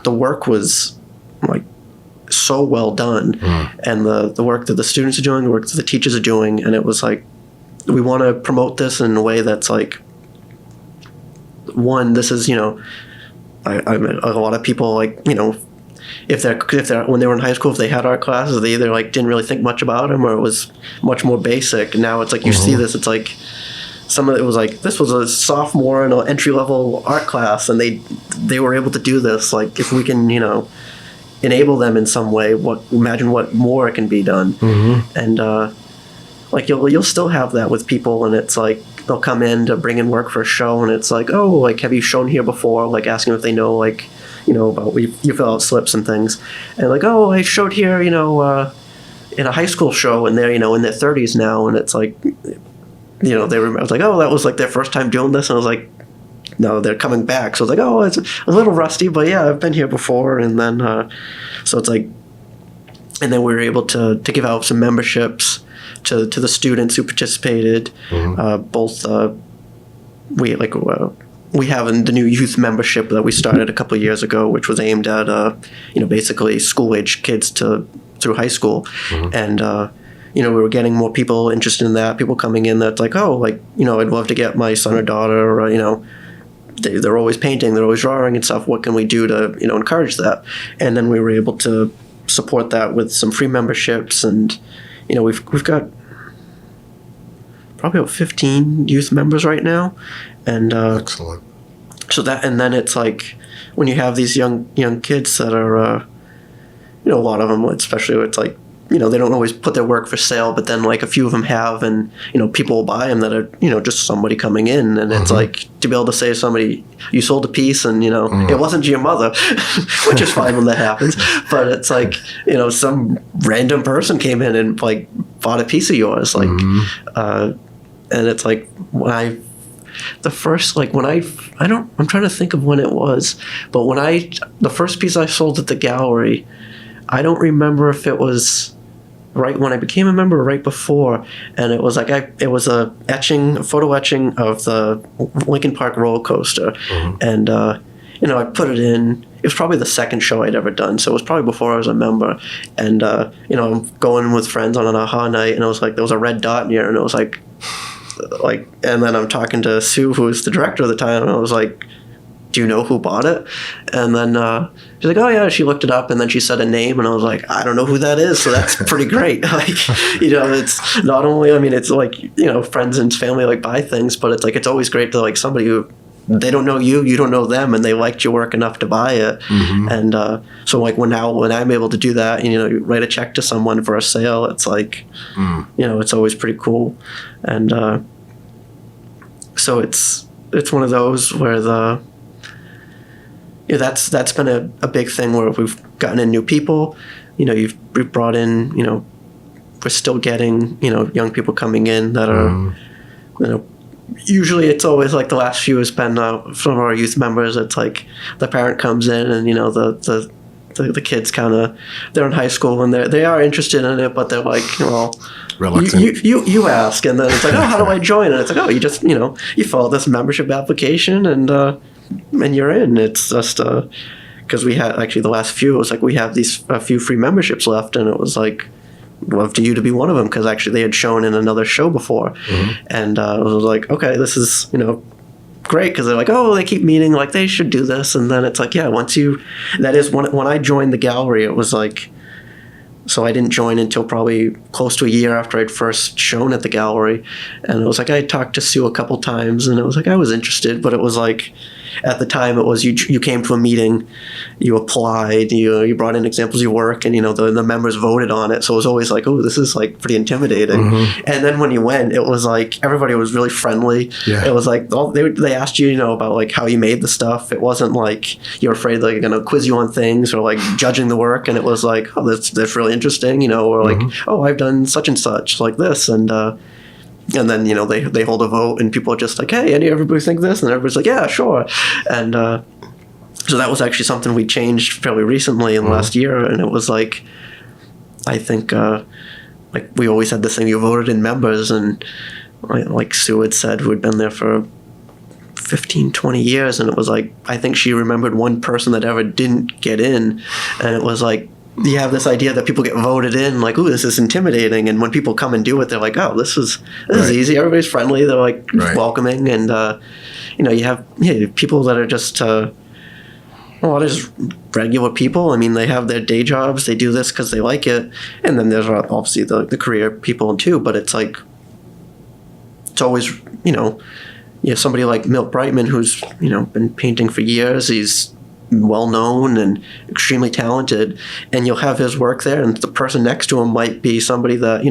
the work was like so well done, and the work that the students are doing, the work that the teachers are doing, and it was like we want to promote this in a way that's like, one, this is I met a lot of people like if they're when they were in high school, if they had art classes, they either like didn't really think much about them, or it was much more basic. And now it's like you see this, it's like some of it was like this was a sophomore in an entry level art class, and they were able to do this. Like if we can enable them in some way, imagine what more can be done. And like you'll still have that with people, and it's like they'll come in to bring in work for a show, and it's like, oh, like have you shown here before? Like asking if they know like about you fill out slips and things, and like, oh, I showed here in a high school show, and they're in their 30s now, and it's like they remember. I was like, oh, that was like their first time doing this, and I was like, no, they're coming back. So I was like, oh, it's a little rusty, but yeah, I've been here before. And then so it's like, and then we were able to give out some memberships to the students who participated. Both we have the new youth membership that we started a couple of years ago, which was aimed at basically school age kids through high school. And we were getting more people interested in that, people coming in that's like, oh, like I'd love to get my son or daughter, or they're always painting, they're always drawing and stuff, what can we do to encourage that? And then we were able to support that with some free memberships, and we've got probably about 15 youth members right now. And excellent. So that, and then it's like when you have these young kids that are a lot of them, especially it's like they don't always put their work for sale, but then like a few of them have, and people will buy them that are just somebody coming in, and it's like to be able to say to somebody, you sold a piece, and it wasn't your mother, which is fine when that happens, but it's like some random person came in and like bought a piece of yours, like and it's like I'm trying to think of when it was, but the first piece I sold at the gallery, I don't remember if it was right when I became a member or right before, and it was like it was a photo etching of the Lincoln Park roller coaster, and I put it in. It was probably the second show I'd ever done, so it was probably before I was a member. And I'm going with friends on an AHA night, and it was like there was a red dot near, and it was like, and then I'm talking to Sue, who was the director at the time, and I was like, do you know who bought it? And then she's like, oh yeah, she looked it up, and then she said a name, and I was like, I don't know who that is, so that's pretty great. Like, it's not only, I mean, it's like, friends and family like buy things, but it's like, it's always great to like somebody who, they don't know you, you don't know them, and they liked your work enough to buy it. Mm-hmm. And so like when I'm able to do that, you write a check to someone for a sale, it's like, it's always pretty cool. And so it's one of those where that's been a big thing where we've gotten in new people. We've brought in, we're still getting, young people coming in that are, usually it's always like the last few has been from our youth members. It's like the parent comes in and, the kids kind of, they're in high school and they are interested in it, but they're like, well, reluctant. You ask, and then it's like, oh, how do I join? And it's like, oh, you just, you fill out this membership application and you're in. It's just because we had actually the last few, it was like we have a few free memberships left, and it was like, love to you to be one of them, because actually they had shown in another show before. Mm-hmm. And I was like, okay, this is great, because they're like, oh, they keep meeting, like they should do this. And then it's like, yeah, when I joined the gallery, it was like, so I didn't join until probably close to a year after I'd first shown at the gallery. And it was like, I talked to Sue a couple times, and it was like, I was interested, but it was like, at the time it was you came to a meeting, you applied, you brought in examples of your work, and the members voted on it. So it was always like, oh, this is like pretty intimidating. Mm-hmm. And then when you went, it was like everybody was really friendly. Yeah. It was like they asked you, about like how you made the stuff. It wasn't like you're afraid they're gonna quiz you on things or like judging the work. And it was like, oh, that's really interesting, or like, mm-hmm. oh, I've done such and such like this, and then they hold a vote, and people are just like, hey, everybody think this, and everybody's like, yeah, sure. And so that was actually something we changed fairly recently in the last year. And it was like, I think like we always had this thing, you voted in members, and like Sue had said, who had been there for 15, 20 years, and it was like, I think she remembered one person that ever didn't get in, and it was like, you have this idea that people get voted in, like, ooh, this is intimidating. And when people come and do it, they're like, oh, this is easy. Everybody's friendly. They're like welcoming. And, you have people that are just, a lot of just regular people. I mean, they have their day jobs. They do this because they like it. And then there's obviously the career people too. But it's like, it's always, somebody like Milt Brightman, who's, been painting for years. He's well-known and extremely talented, and you'll have his work there, and the person next to him might be somebody that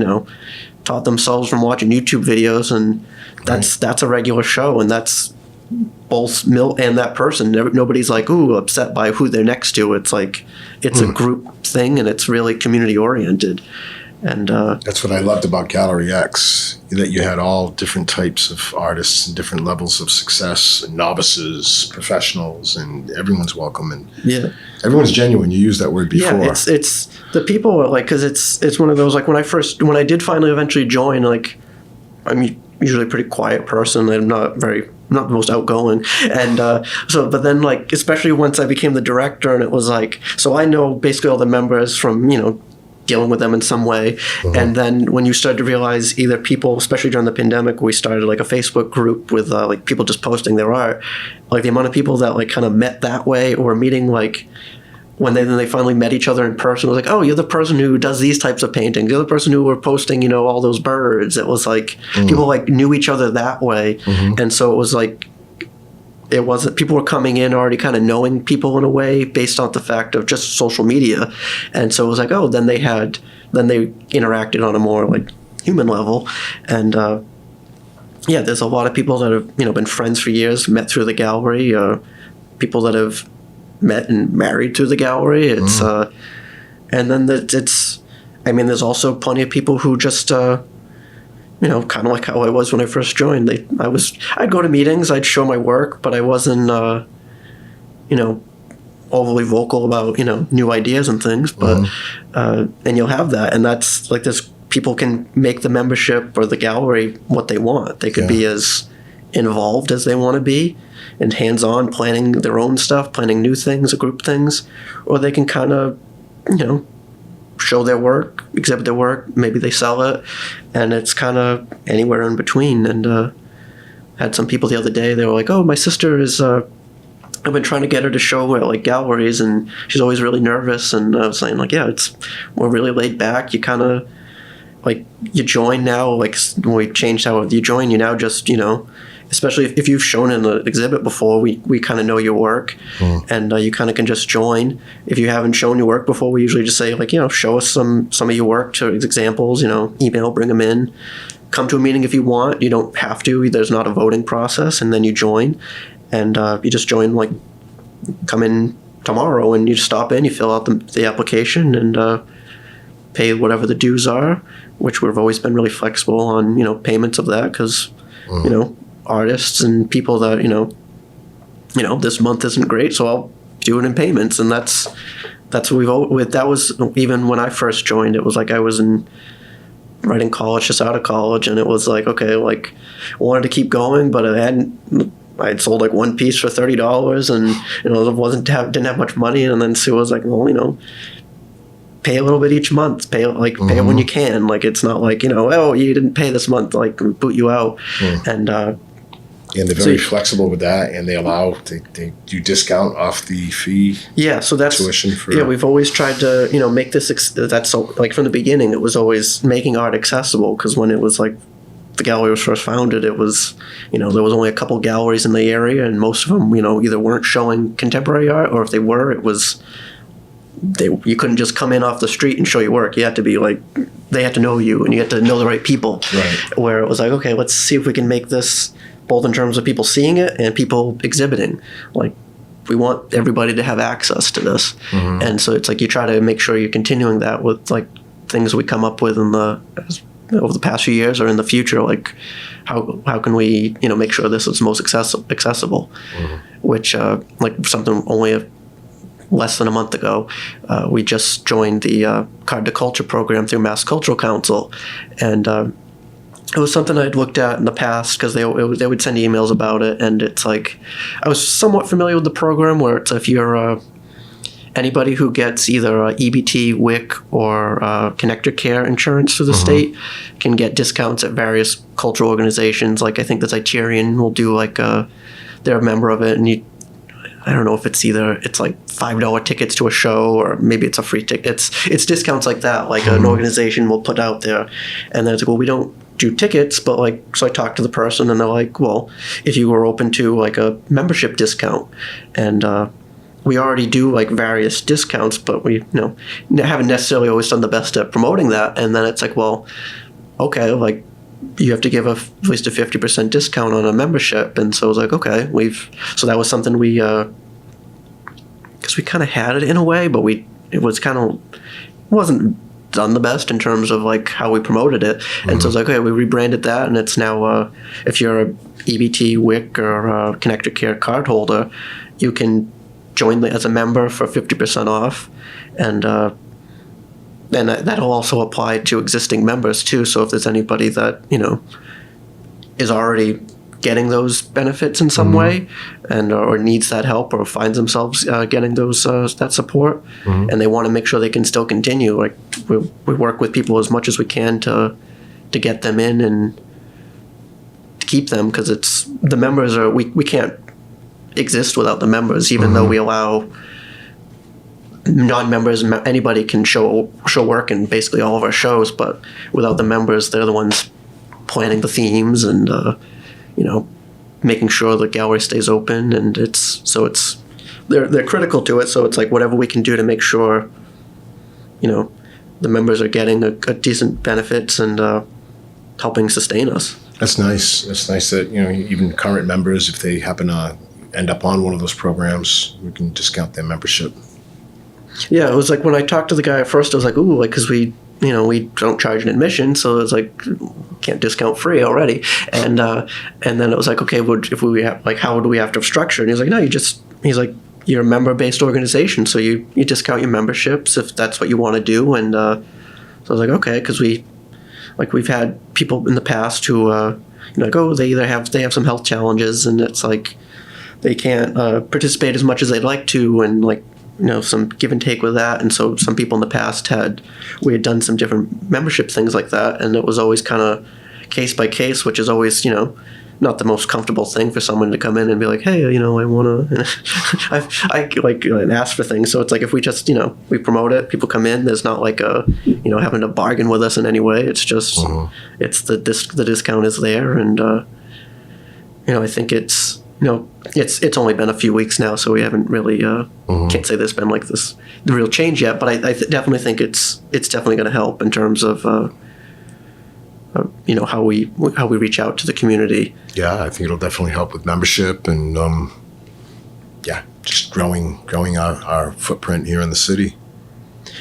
taught themselves from watching YouTube videos, and that's a regular show, and that's both Milt and that person. Nobody's like, ooh, upset by who they're next to. It's like, it's a group thing, and it's really community oriented. And that's what I loved about Gallery X, that you had all different types of artists and different levels of success, and novices, professionals, and everyone's welcome, and everyone's genuine. You used that word before. Yeah, it's the people are like, because it's one of those, like when I did finally eventually join, like I'm usually a pretty quiet person. I'm not the most outgoing, and but then like, especially once I became the director, and it was like, so I know basically all the members from dealing with them in some way. Mm-hmm. And then when you start to realize either people, especially during the pandemic, we started like a Facebook group with like people just posting their art, like the amount of people that like kind of met that way, or meeting like when they finally met each other in person, it was like, oh, you're the person who does these types of paintings. You're the person who were posting, all those birds. It was like people like knew each other that way. Mm-hmm. And so it was like, it wasn't, people were coming in already kind of knowing people in a way based on the fact of just social media. And so it was like, oh, then they interacted on a more like human level. And there's a lot of people that have, been friends for years, met through the gallery, people that have met and married through the gallery. It's, and then there's also plenty of people who just, kind of like how I was when I first joined. I'd go to meetings, I'd show my work, but I wasn't, overly vocal about, new ideas and things. But, and you'll have that. And that's like this, people can make the membership or the gallery what they want. They could be as involved as they want to be and hands-on, planning their own stuff, planning new things, group things, or they can kind of, show their work, exhibit their work, maybe they sell it, and it's kind of anywhere in between. And had some people the other day, they were like, oh, my sister is I've been trying to get her to show at like galleries, and she's always really nervous. And I was saying like, yeah, we're really laid back. You kind of like you join now. Like when we changed how you join, you now just especially if you've shown in an exhibit before, we kind of know your work, and you kind of can just join. If you haven't shown your work before, we usually just say like show us some of your work, to examples. Email, bring them in. Come to a meeting if you want. You don't have to. There's not a voting process, and then you join. And you just join, like, come in tomorrow, and you just stop in, you fill out the application, and pay whatever the dues are, which we've always been really flexible on, payments of that, because, artists and people that, this month isn't great, so I'll do it in payments. And that's what that was, even when I first joined, it was like I was right in college, just out of college, and it was like, okay, like, I wanted to keep going, but I had sold like one piece for $30, and didn't have much money. And then Sue was like, well, pay a little bit each month. Pay it when you can. Like, it's not like oh, you didn't pay this month, like boot you out. And they're very flexible with that, and they do discount off the fee. Yeah, so that's tuition for. Yeah, we've always tried to make this. That's so, like, from the beginning, it was always making art accessible, because when it was like the gallery was first founded, it was, there was only a couple galleries in the area, and most of them, either weren't showing contemporary art, or if they were, it was, you couldn't just come in off the street and show your work. You had to be like, they had to know you, and you had to know the right people. Right. Where it was like, okay, let's see if we can make this both in terms of people seeing it and people exhibiting. Like, we want everybody to have access to this. Mm-hmm. And so it's like you try to make sure you're continuing that with like things we come up with over the past few years or in the future, like how can we make sure this is most accessible, which like something only less than a month ago, we just joined the Card to Culture program through Mass Cultural Council, and it was something I'd looked at in the past because they would send emails about it, and it's like I was somewhat familiar with the program, where it's if you're anybody who gets either EBT, WIC, or Connector Care insurance through the state can get discounts at various cultural organizations. Like, I think the Criterion will do like they're a member of it, and I don't know if it's like $5 tickets to a show, or maybe it's a free ticket. It's discounts like that, like an organization will put out there, and then it's like, well, we don't do tickets, but like, so I talked to the person, and they're like, well, if you were open to like a membership discount, and we already do like various discounts, but we haven't necessarily always done the best at promoting that. And then it's like, well, okay, like you have to give at least a 50% discount on a membership. And so I was like, okay, so that was something because we kind of had it in a way, but it wasn't done the best in terms of like how we promoted it. And so I was like, okay, we rebranded that, and it's now if you're a EBT, WIC, or Connector Care card holder, you can join as a member for 50% off, and that'll also apply to existing members too. So if there's anybody that is already getting those benefits in some way, and or needs that help, or finds themselves getting those that support, and they want to make sure they can still continue, like we work with people as much as we can to get them in and to keep them, because it's the members are we can't exist without the members, even though we allow non-members, anybody can show work in basically all of our shows, but without the members, they're the ones planning the themes and making sure the gallery stays open, and they're critical to it. So it's like whatever we can do to make sure the members are getting a decent benefits and helping sustain us. That's nice. That's nice that even current members, if they happen to end up on one of those programs, we can discount their membership. Yeah, it was like when I talked to the guy at first, I was like, ooh, like, because we don't charge an admission, so it's like can't discount free already. And then it was like, okay, if we have, like, how do we have to structure? And he's like, no, he's like, you're a member-based organization, so you discount your memberships if that's what you want to do. And so I was like, okay, because we've had people in the past who like, oh, they have some health challenges, and it's like they can't participate as much as they'd like to, and like some give and take with that. And so some people in the past we had done some different membership things like that, and it was always kind of case by case, which is always not the most comfortable thing for someone to come in and be like, hey, I want to, I like and ask for things. So it's like if we just, we promote it, people come in. There's not like a, having to bargain with us in any way. It's just, it's the discount is there, and I think it's, it's only been a few weeks now, so we haven't really can't say there's been like this the real change yet. But I definitely think it's definitely going to help in terms of how we reach out to the community. Yeah, I think it'll definitely help with membership and just growing our footprint here in the city.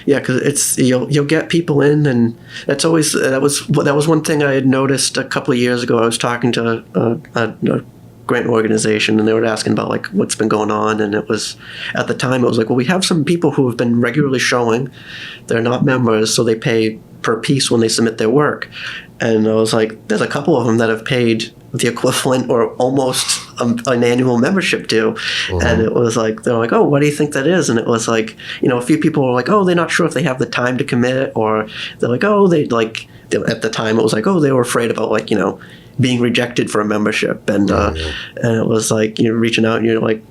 Yeah, because you'll get people in, and that was one thing I had noticed a couple of years ago. I was talking to a grant organization, and they were asking about like what's been going on, and it was at the time it was like, well, we have some people who have been regularly showing. They're not members, so they pay per piece when they submit their work. And I was like, there's a couple of them that have paid the equivalent or almost an annual membership due. And it was like, they're like, oh, what do you think that is? And it was like, a few people were like, oh, they're not sure if they have the time to commit, or they're like, oh, at the time it was like, oh, they were afraid about like, being rejected for a membership. And and it was like, you're reaching out and you're like,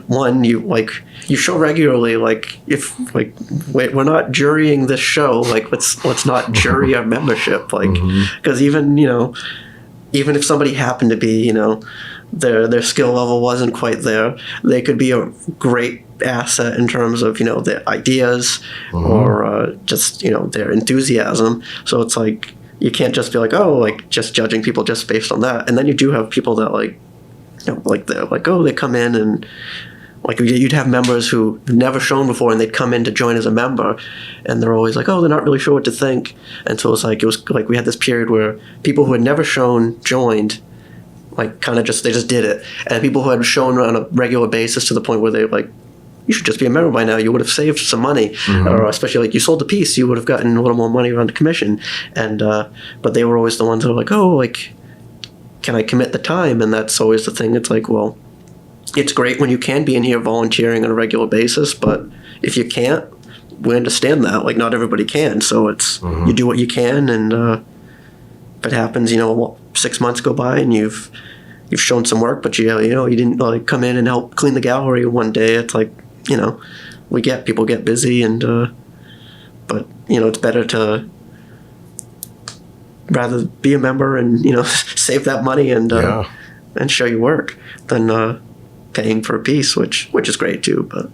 one, you show regularly, like if like we're not jurying this show, like let's not jury our membership, like because even if somebody happened to be their skill level wasn't quite there, they could be a great asset in terms of their ideas or just their enthusiasm. So it's like you can't just be like, oh, like just judging people just based on that. And then you do have people that like they're like, oh, they come in and like you'd have members who've never shown before, and they'd come in to join as a member, and they're always like, oh, they're not really sure what to think. And so it was like we had this period where people who had never shown joined, like kind of they just did it, and people who had shown on a regular basis to the point where they like, you should just be a member by now. You would have saved some money, or especially like you sold a piece, you would have gotten a little more money around the commission. And but they were always the ones that were like, oh, like, can I commit the time? And that's always the thing. It's like, well, it's great when you can be in here volunteering on a regular basis, but if you can't, we understand that. Like, not everybody can. So it's you do what you can, and if it happens, 6 months go by and you've shown some work, but you didn't like come in and help clean the gallery one day. It's like, people get busy, and but it's better to rather be a member and save that money and show your work than paying for a piece, which is great too. But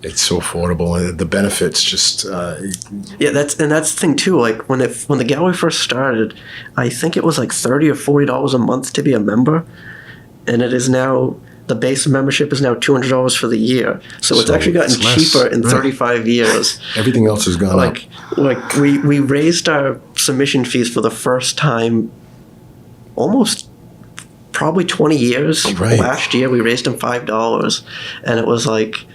it's so affordable, and the benefits just that's the thing too. Like when the gallery first started, I think it was like $30 or $40 a month to be a member, and it is now, the base membership is now $200 for the year. So it's actually gotten cheaper in 35 years. Everything else has gone up. Like we raised our submission fees for the first time almost probably 20 years. Right. Last year we raised them $5, and it was like,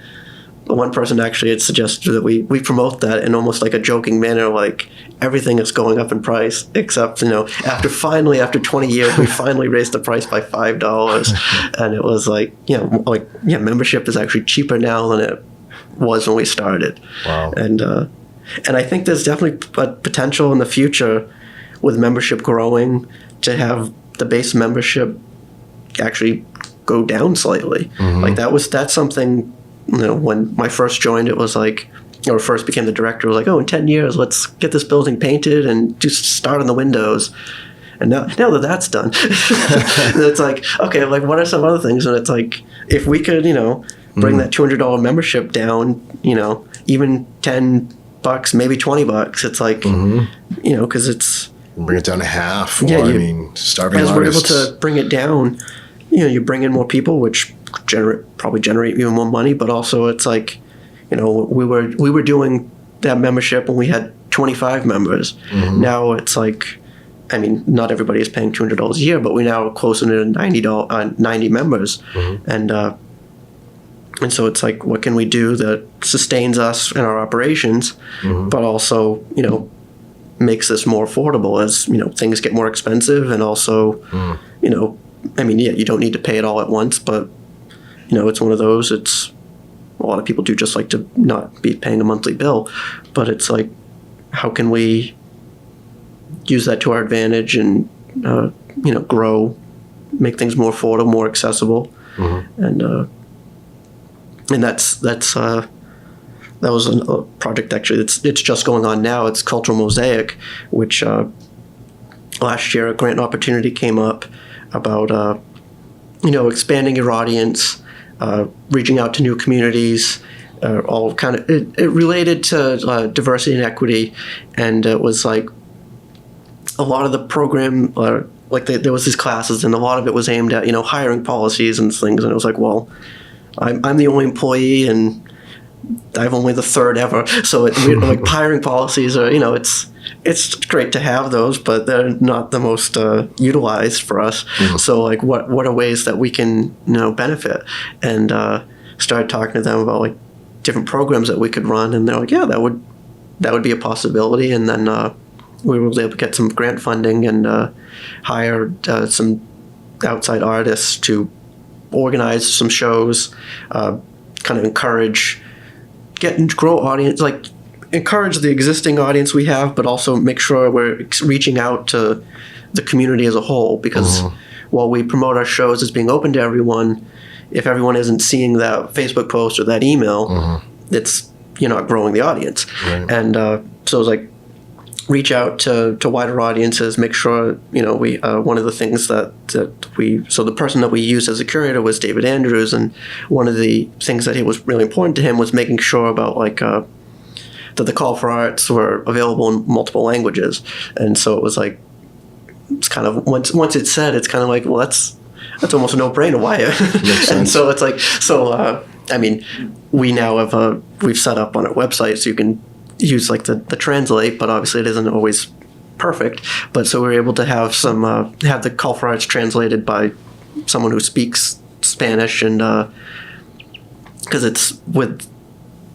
one person actually had suggested that we promote that in almost like a joking manner, like everything is going up in price except after 20 years we finally raised the price by $5. And it was like membership is actually cheaper now than it was when we started. Wow. And I think there's definitely potential in the future with membership growing to have the base membership actually go down slightly. Like that's something. When I first joined, it was like, or first became the director, it was like, oh, in 10 years, let's get this building painted and just start on the windows. And now that that's done, it's like, okay, like what are some other things? And it's like, if we could, bring that $200 membership down, even $10, maybe $20, it's like, because it's, bring it down to half. Starving as artists. we're able to bring it down, you bring in more people, which probably generate even more money, but also it's like, we were doing that membership when we had 25 members. Now it's like, not everybody is paying $200 a year, but we now are closer to 90 members, and so it's like, what can we do that sustains us in our operations, but also makes this more affordable as things get more expensive, and also you don't need to pay it all at once, but it's one of those, it's, a lot of people do just like to not be paying a monthly bill, but it's like, how can we use that to our advantage and grow, make things more affordable, more accessible, and that was a project actually. It's just going on now. It's Cultural Mosaic, which last year a grant opportunity came up about expanding your audience, reaching out to new communities, all kind of it related to diversity and equity, and it was like a lot of the program, there was these classes, and a lot of it was aimed at hiring policies and things, and it was like, well, I'm the only employee, and I'm only the third ever, so like hiring policies are it's great to have those, but they're not the most utilized for us. So like what are ways that we can benefit, and started talking to them about like different programs that we could run, and they're like, yeah, that would be a possibility. And then we were able to get some grant funding and hired some outside artists to organize some shows, kind of grow audience, like encourage the existing audience we have, but also make sure we're reaching out to the community as a whole, because while we promote our shows as being open to everyone, if everyone isn't seeing that Facebook post or that email, you're not growing the audience. Right. And so it was like, reach out to wider audiences, make sure, we, one of the things so the person that we used as a curator was David Andrews, and one of the things that was really important to him was making sure about that the call for arts were available in multiple languages. And so it was like, it's kind of, once it's said, it's kind of like, well, that's almost a no-brainer. Why? And so it's like, we now have we've set up on our website so you can use like the translate, but obviously it isn't always perfect. But so we're able to have some have the call for arts translated by someone who speaks Spanish, and because it's with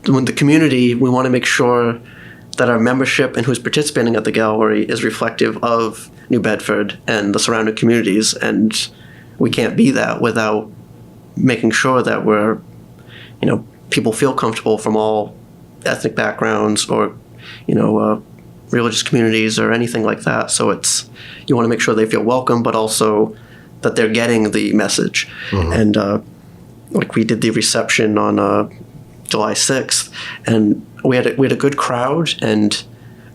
the community, we want to make sure that our membership and who's participating at the gallery is reflective of New Bedford and the surrounding communities, and we can't be that without making sure that we're, people feel comfortable from all ethnic backgrounds or, religious communities or anything like that. So you want to make sure they feel welcome, but also that they're getting the message. And like we did the reception on July 6th, and we had a good crowd, and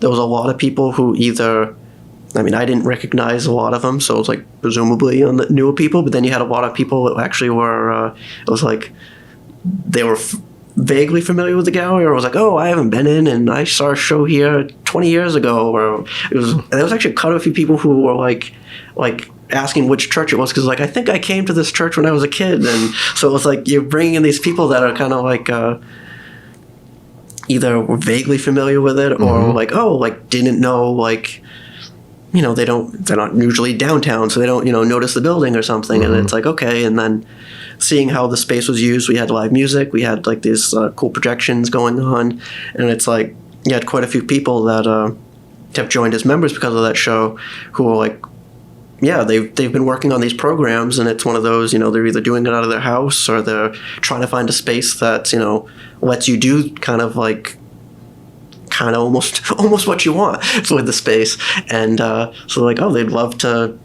there was a lot of people who I didn't recognize a lot of them, so it was like presumably on the newer people, but then you had a lot of people that actually were, it was like they were vaguely familiar with the gallery, or it was like, oh, I haven't been in, and I saw a show here 20 years ago, or there was actually quite a few people who were like asking which church it was, because I think I came to this church when I was a kid. And so it was like you're bringing in these people that are kind of like either were vaguely familiar with it, or didn't know, they're not usually downtown, so they don't notice the building or something. And it's like, okay. And then seeing how the space was used, we had live music, we had like these cool projections going on, and it's like you had quite a few people that have joined as members because of that show, who are like, yeah, they've been working on these programs, and it's one of those, they're either doing it out of their house, or they're trying to find a space that lets you do kind of almost what you want with the space. And so like, oh, they'd love to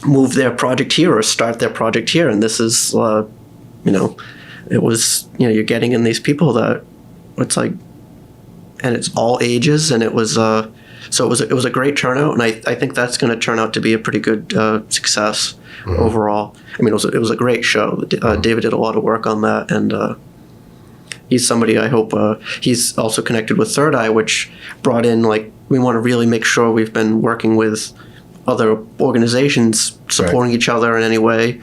move their project here or start their project here. And this is it was you're getting in these people that it's like, and it's all ages, and it was so it was a great turnout, and I think that's going to turn out to be a pretty good success overall. It was a great show. David did a lot of work on that, and he's somebody I hope he's also connected with Third Eye, which brought in, like, we want to really make sure we've been working with other organizations supporting each other in any way,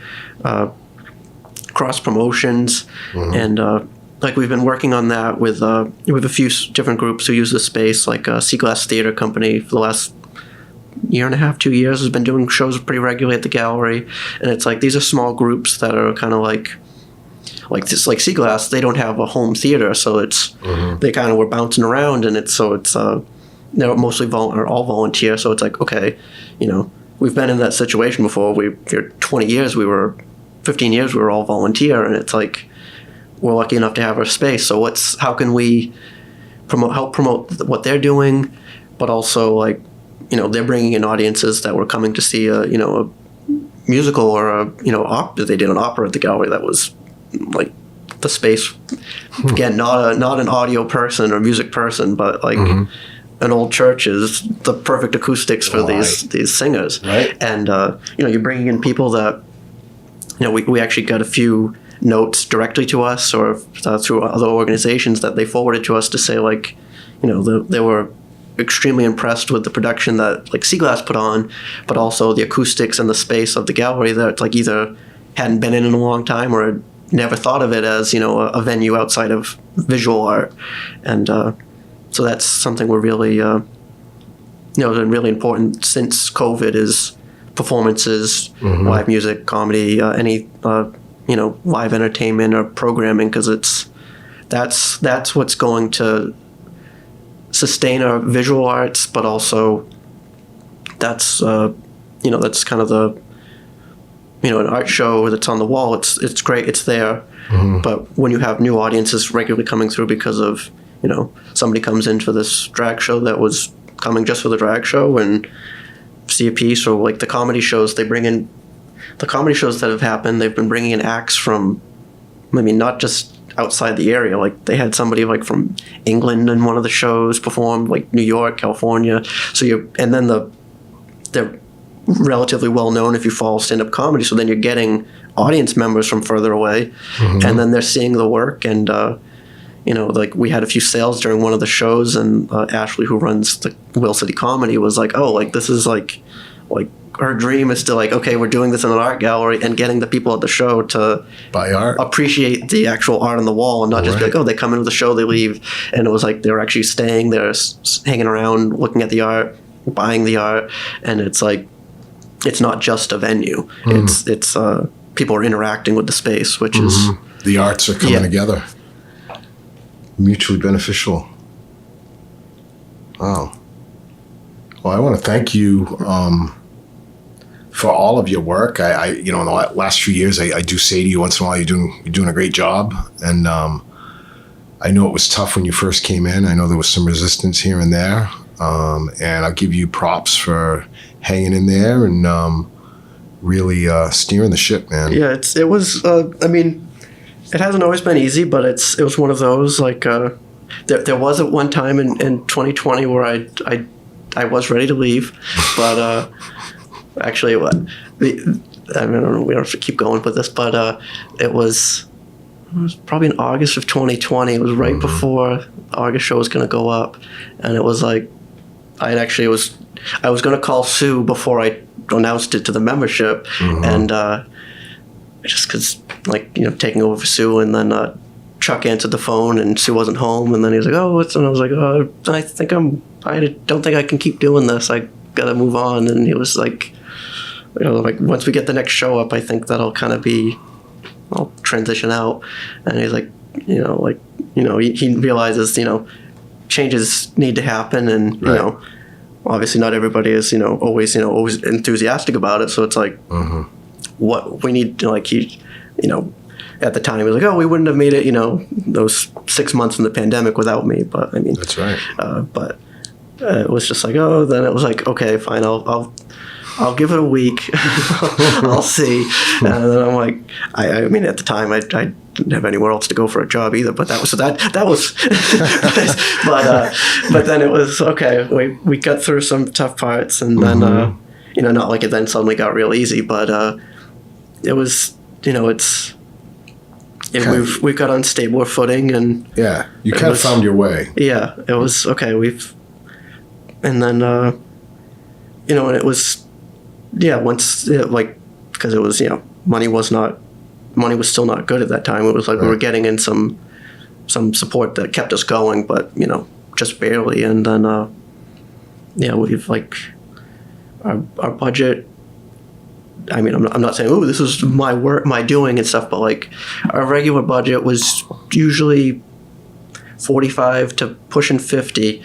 cross promotions, and we've been working on that with a few different groups who use the space, like Sea Glass Theater Company for the last year and a half, 2 years, has been doing shows pretty regularly at the gallery. And it's like, these are small groups that are kind of like Sea Glass, they don't have a home theater, so it's they kind of were bouncing around, and they're mostly all volunteer. So it's like, okay, we've been in that situation before. For 15 years we were all volunteer, and it's like, we're lucky enough to have our space. So how can we help promote what they're doing, but also like they're bringing in audiences that were coming to see a musical or they did an opera at the gallery that was like the space. Again, not an audio person or music person, but like an old church is the perfect acoustics for these singers. Right. And you're bringing in people that we actually got a few notes directly to us or through other organizations that they forwarded to us to say like, they were extremely impressed with the production that like Seaglass put on, but also the acoustics and the space of the gallery that like either hadn't been in a long time or had never thought of it as a venue outside of visual art. And so that's something we're really been really important since COVID is performances, live music, comedy, any live entertainment or programming, because that's what's going to sustain our visual arts, but also that's that's kind of the an art show that's on the wall. It's great, it's there, but when you have new audiences regularly coming through because of somebody comes in for this drag show that was coming just for the drag show and see a piece, or like the comedy shows that have happened, they've been bringing in acts from not just outside the area. Like they had somebody like from England in one of the shows performed, like New York, California. And then they're relatively well known if you follow stand-up comedy. So then you're getting audience members from further away, and then they're seeing the work. And like we had a few sales during one of the shows, and Ashley, who runs the Will City Comedy, was like, "Oh, like this is like her dream is to like, okay, we're doing this in an art gallery and getting the people at the show to buy art, appreciate the actual art on the wall, and not just be like, oh, they come into the show, they leave." And it was like they're actually staying there, hanging around, looking at the art, buying the art, and it's like it's not just a venue. It's people are interacting with the space, which is the arts are coming together, mutually beneficial. Wow. Well, I want to thank you for all of your work. I in the last few years, I do say to you once in a while, you're doing a great job. And I know it was tough when you first came in. I know there was some resistance here and there. And I'll give you props for hanging in there and really steering the ship, man. Yeah, it was. It hasn't always been easy, but it was one of those like there was at one time in 2020 where I was ready to leave, but actually, I don't know, we don't have to keep going with this, but it was probably in August of 2020. It was right before the August show was going to go up, and it was like I was going to call Sue before I announced it to the membership, and just because taking over for Sue, and then Chuck answered the phone and Sue wasn't home, and then he was like, "Oh, what's?" And I was like, "Oh, I don't think I can keep doing this. I gotta move on." And he was like, like once we get the next show up, I think that'll kind of be, I'll transition out. And he's like, he realizes, changes need to happen, and obviously not everybody is, always enthusiastic about it. So it's like, what we need to at the time he was like, "Oh, we wouldn't have made it, those 6 months in the pandemic without me." But I mean, that's right. But it was just like, oh, then it was like, okay, fine, I'll give it a week. I'll see. And then I'm like, I mean, at the time I didn't have anywhere else to go for a job either. But that was but then it was okay. We got through some tough parts, and then not like it then suddenly got real easy, but it was we've got on stabler footing, and you kind of found your way. Yeah, it was okay. And then and it was once because it was money was still not good at that time. It was like we were getting in some support that kept us going, but just barely. And then we've our budget. I mean, I'm not saying, oh, this is my work, my doing and stuff, but like our regular budget was usually 45 to pushing 50,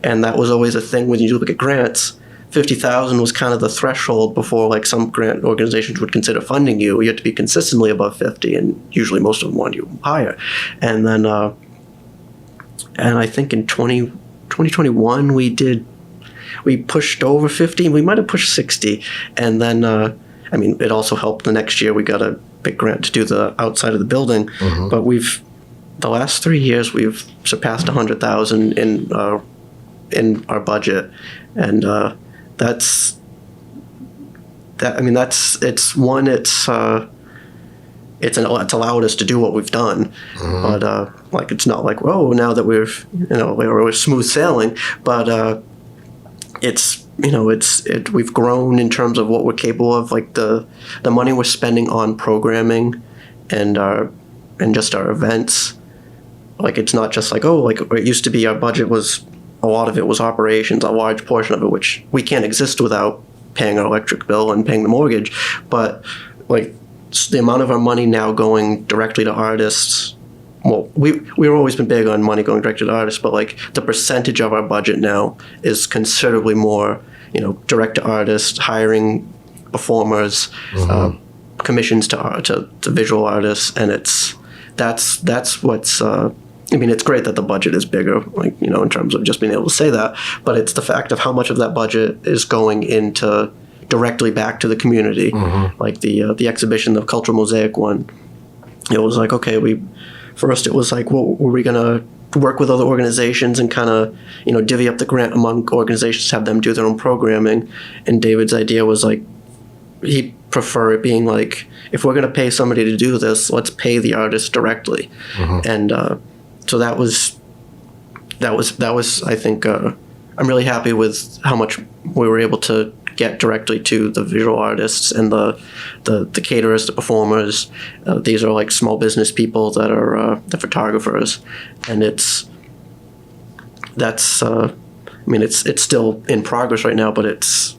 and that was always a thing when you look at grants. 50,000 was kind of the threshold before like some grant organizations would consider funding you. You had to be consistently above 50, and usually most of them want you higher. And then, and I think in 2021 we did, we pushed over 50. We might have pushed 60. And then, it also helped the next year we got a big grant to do the outside of the building. But the last 3 years, we've surpassed 100,000 in our budget. And it's allowed us to do what we've done, but it's not like, whoa, now that we're smooth sailing, but we've grown in terms of what we're capable of, like the money we're spending on programming and just our events. Like, it's not just like, it used to be our budget was, a lot of it was operations, a large portion of it, which we can't exist without paying our electric bill and paying the mortgage, but like the amount of our money now going directly to artists, well, we've always been big on money going directly to artists, but like the percentage of our budget now is considerably more, direct to artists, hiring performers, commissions to visual artists, and that's what's. It's great that the budget is bigger, in terms of just being able to say that, but it's the fact of how much of that budget is going into directly back to the community. Like the exhibition, the Cultural Mosaic one, it was like, okay, first it was like, well, were we going to work with other organizations and kind of, divvy up the grant among organizations, have them do their own programming? And David's idea was like, he prefer it being like, if we're going to pay somebody to do this, let's pay the artist directly. And so that was I think I'm really happy with how much we were able to get directly to the visual artists and the caterers, the performers. These are like small business people that are the photographers, and it's still in progress right now, but it's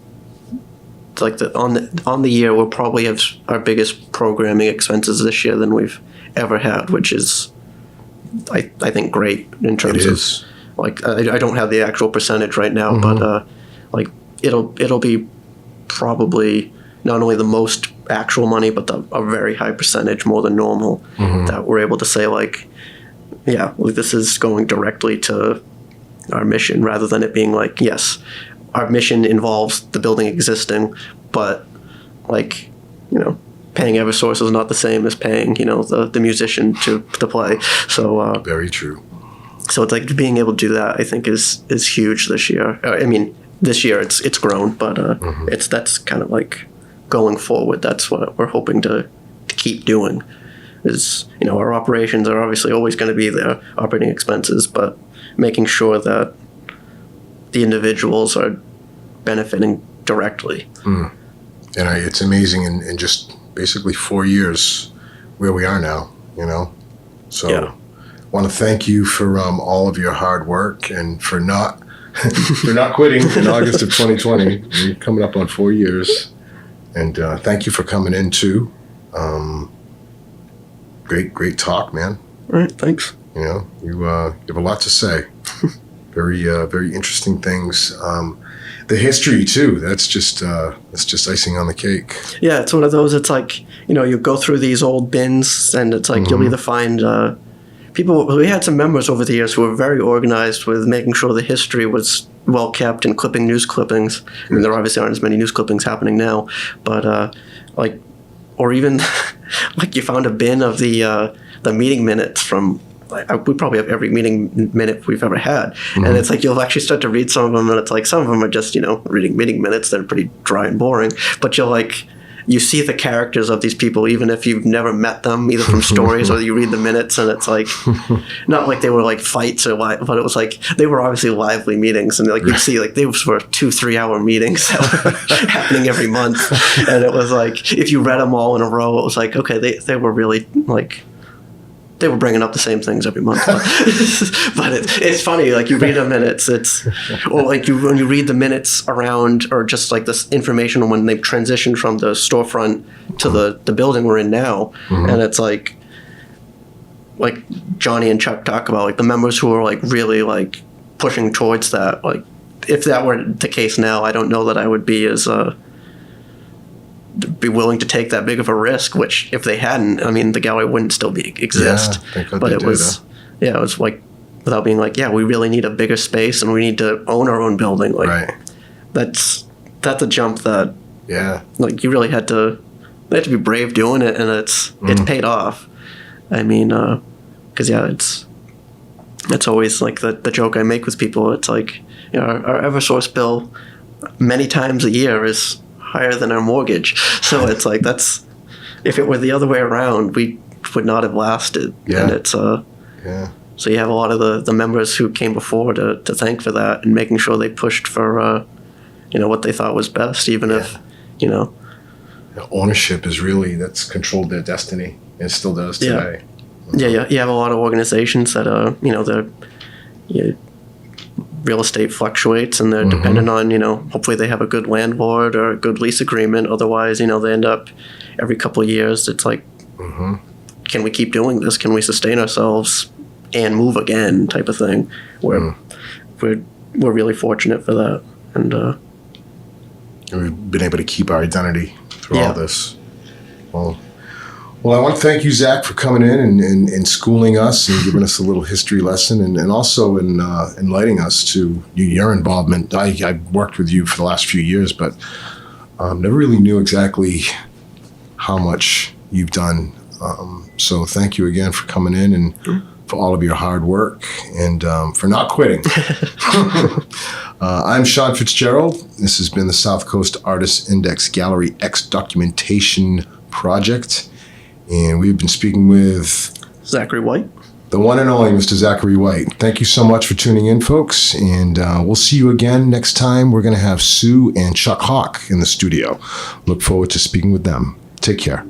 like on the year we'll probably have our biggest programming expenses this year than we've ever had, which is I think great in terms of like I don't have the actual percentage right now, but like it'll be probably not only the most actual money, but a very high percentage, more than normal, that we're able to say like, yeah, like this is going directly to our mission, rather than it being like, yes, our mission involves the building existing, but like, paying Eversource is not the same as paying, the musician to play. So very true. So it's like being able to do that, I think, is huge this year. This year it's grown, but that's kind of like going forward. That's what we're hoping to keep doing. Is our operations are obviously always going to be there, operating expenses, but making sure that the individuals are benefiting directly. And it's amazing in just basically 4 years where we are now. So. Yeah. Want to thank you for all of your hard work and for not quitting in August of 2020. We're coming up on 4 years, and thank you for coming in too. Great talk, man. All right, thanks. You have a lot to say. Very interesting things. The history too. That's just icing on the cake. Yeah, it's one of those. It's like you go through these old bins, and it's like you'll either find. We had some members over the years who were very organized with making sure the history was well kept and clipping news clippings. There obviously aren't as many news clippings happening now, but or even like you found a bin of the meeting minutes from. We probably have every meeting minute we've ever had, and it's like you'll actually start to read some of them, and it's like some of them are just reading meeting minutes that are pretty dry and boring, but you see the characters of these people, even if you've never met them, either from stories or you read the minutes, and it's like, not like they were like fights but it was like, they were obviously lively meetings, and like you'd see like they were 2-3 hour meetings that were happening every month, and it was like, if you read them all in a row, it was like, okay, they were really like, they were bringing up the same things every month, but it's funny. Like you read the minutes, or like when you read the minutes around, or just like this information when they've transitioned from the storefront to the building we're in now, and it's like Johnny and Chuck talk about like the members who are like really like pushing towards that. Like if that were the case now, I don't know that I would be as be willing to take that big of a risk, which if they hadn't, the gallery wouldn't still exist. But it was like, without being like, yeah, we really need a bigger space and we need to own our own building. Like, right. that's a jump that Yeah. like you really had to be brave doing it, and it's paid off. I mean, because it's always like the joke I make with people. It's like, you know, our EverSource bill many times a year is higher than our mortgage. So it's like if it were the other way around, we would not have lasted. Yeah. And it's Yeah. so you have a lot of the members who came before to thank for that and making sure they pushed for you know, what they thought was best, even if, you know. Ownership is really, that's controlled their destiny. It still does today. Yeah, you have a lot of organizations that you know, real estate fluctuates, and they're dependent on, you know, hopefully they have a good landlord or a good lease agreement. Otherwise, you know, they end up every couple of years. It's like, can we keep doing this? Can we sustain ourselves and move again? Type of thing. We're really fortunate for that, and we've been able to keep our identity through Yeah. all this. Well, I want to thank you, Zach, for coming in and schooling us and giving us a little history lesson, and also in enlightening us to your involvement. I worked with you for the last few years, but never really knew exactly how much you've done. So thank you again for coming in and for all of your hard work and for not quitting. I'm Sean FitzGerald. This has been the South Coast Artists Index Gallery X Documentation Project. And we've been speaking with Zachary White. the one and only Mr. Zachary White. Thank you so much for tuning in, folks. And we'll see you again next time. We're going to have Sue and Chuck Hawk in the studio. Look forward to speaking with them. Take care.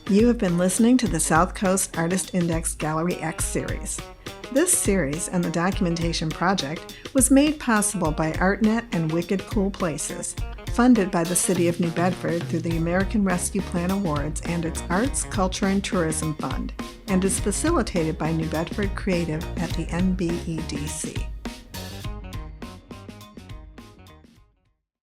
You have been listening to the South Coast Artist Index Gallery X series. This series and the documentation project was made possible by ArtNet and Wicked Cool Places, funded by the City of New Bedford through the American Rescue Plan Awards and its Arts, Culture, and Tourism Fund, and is facilitated by New Bedford Creative at the NBEDC.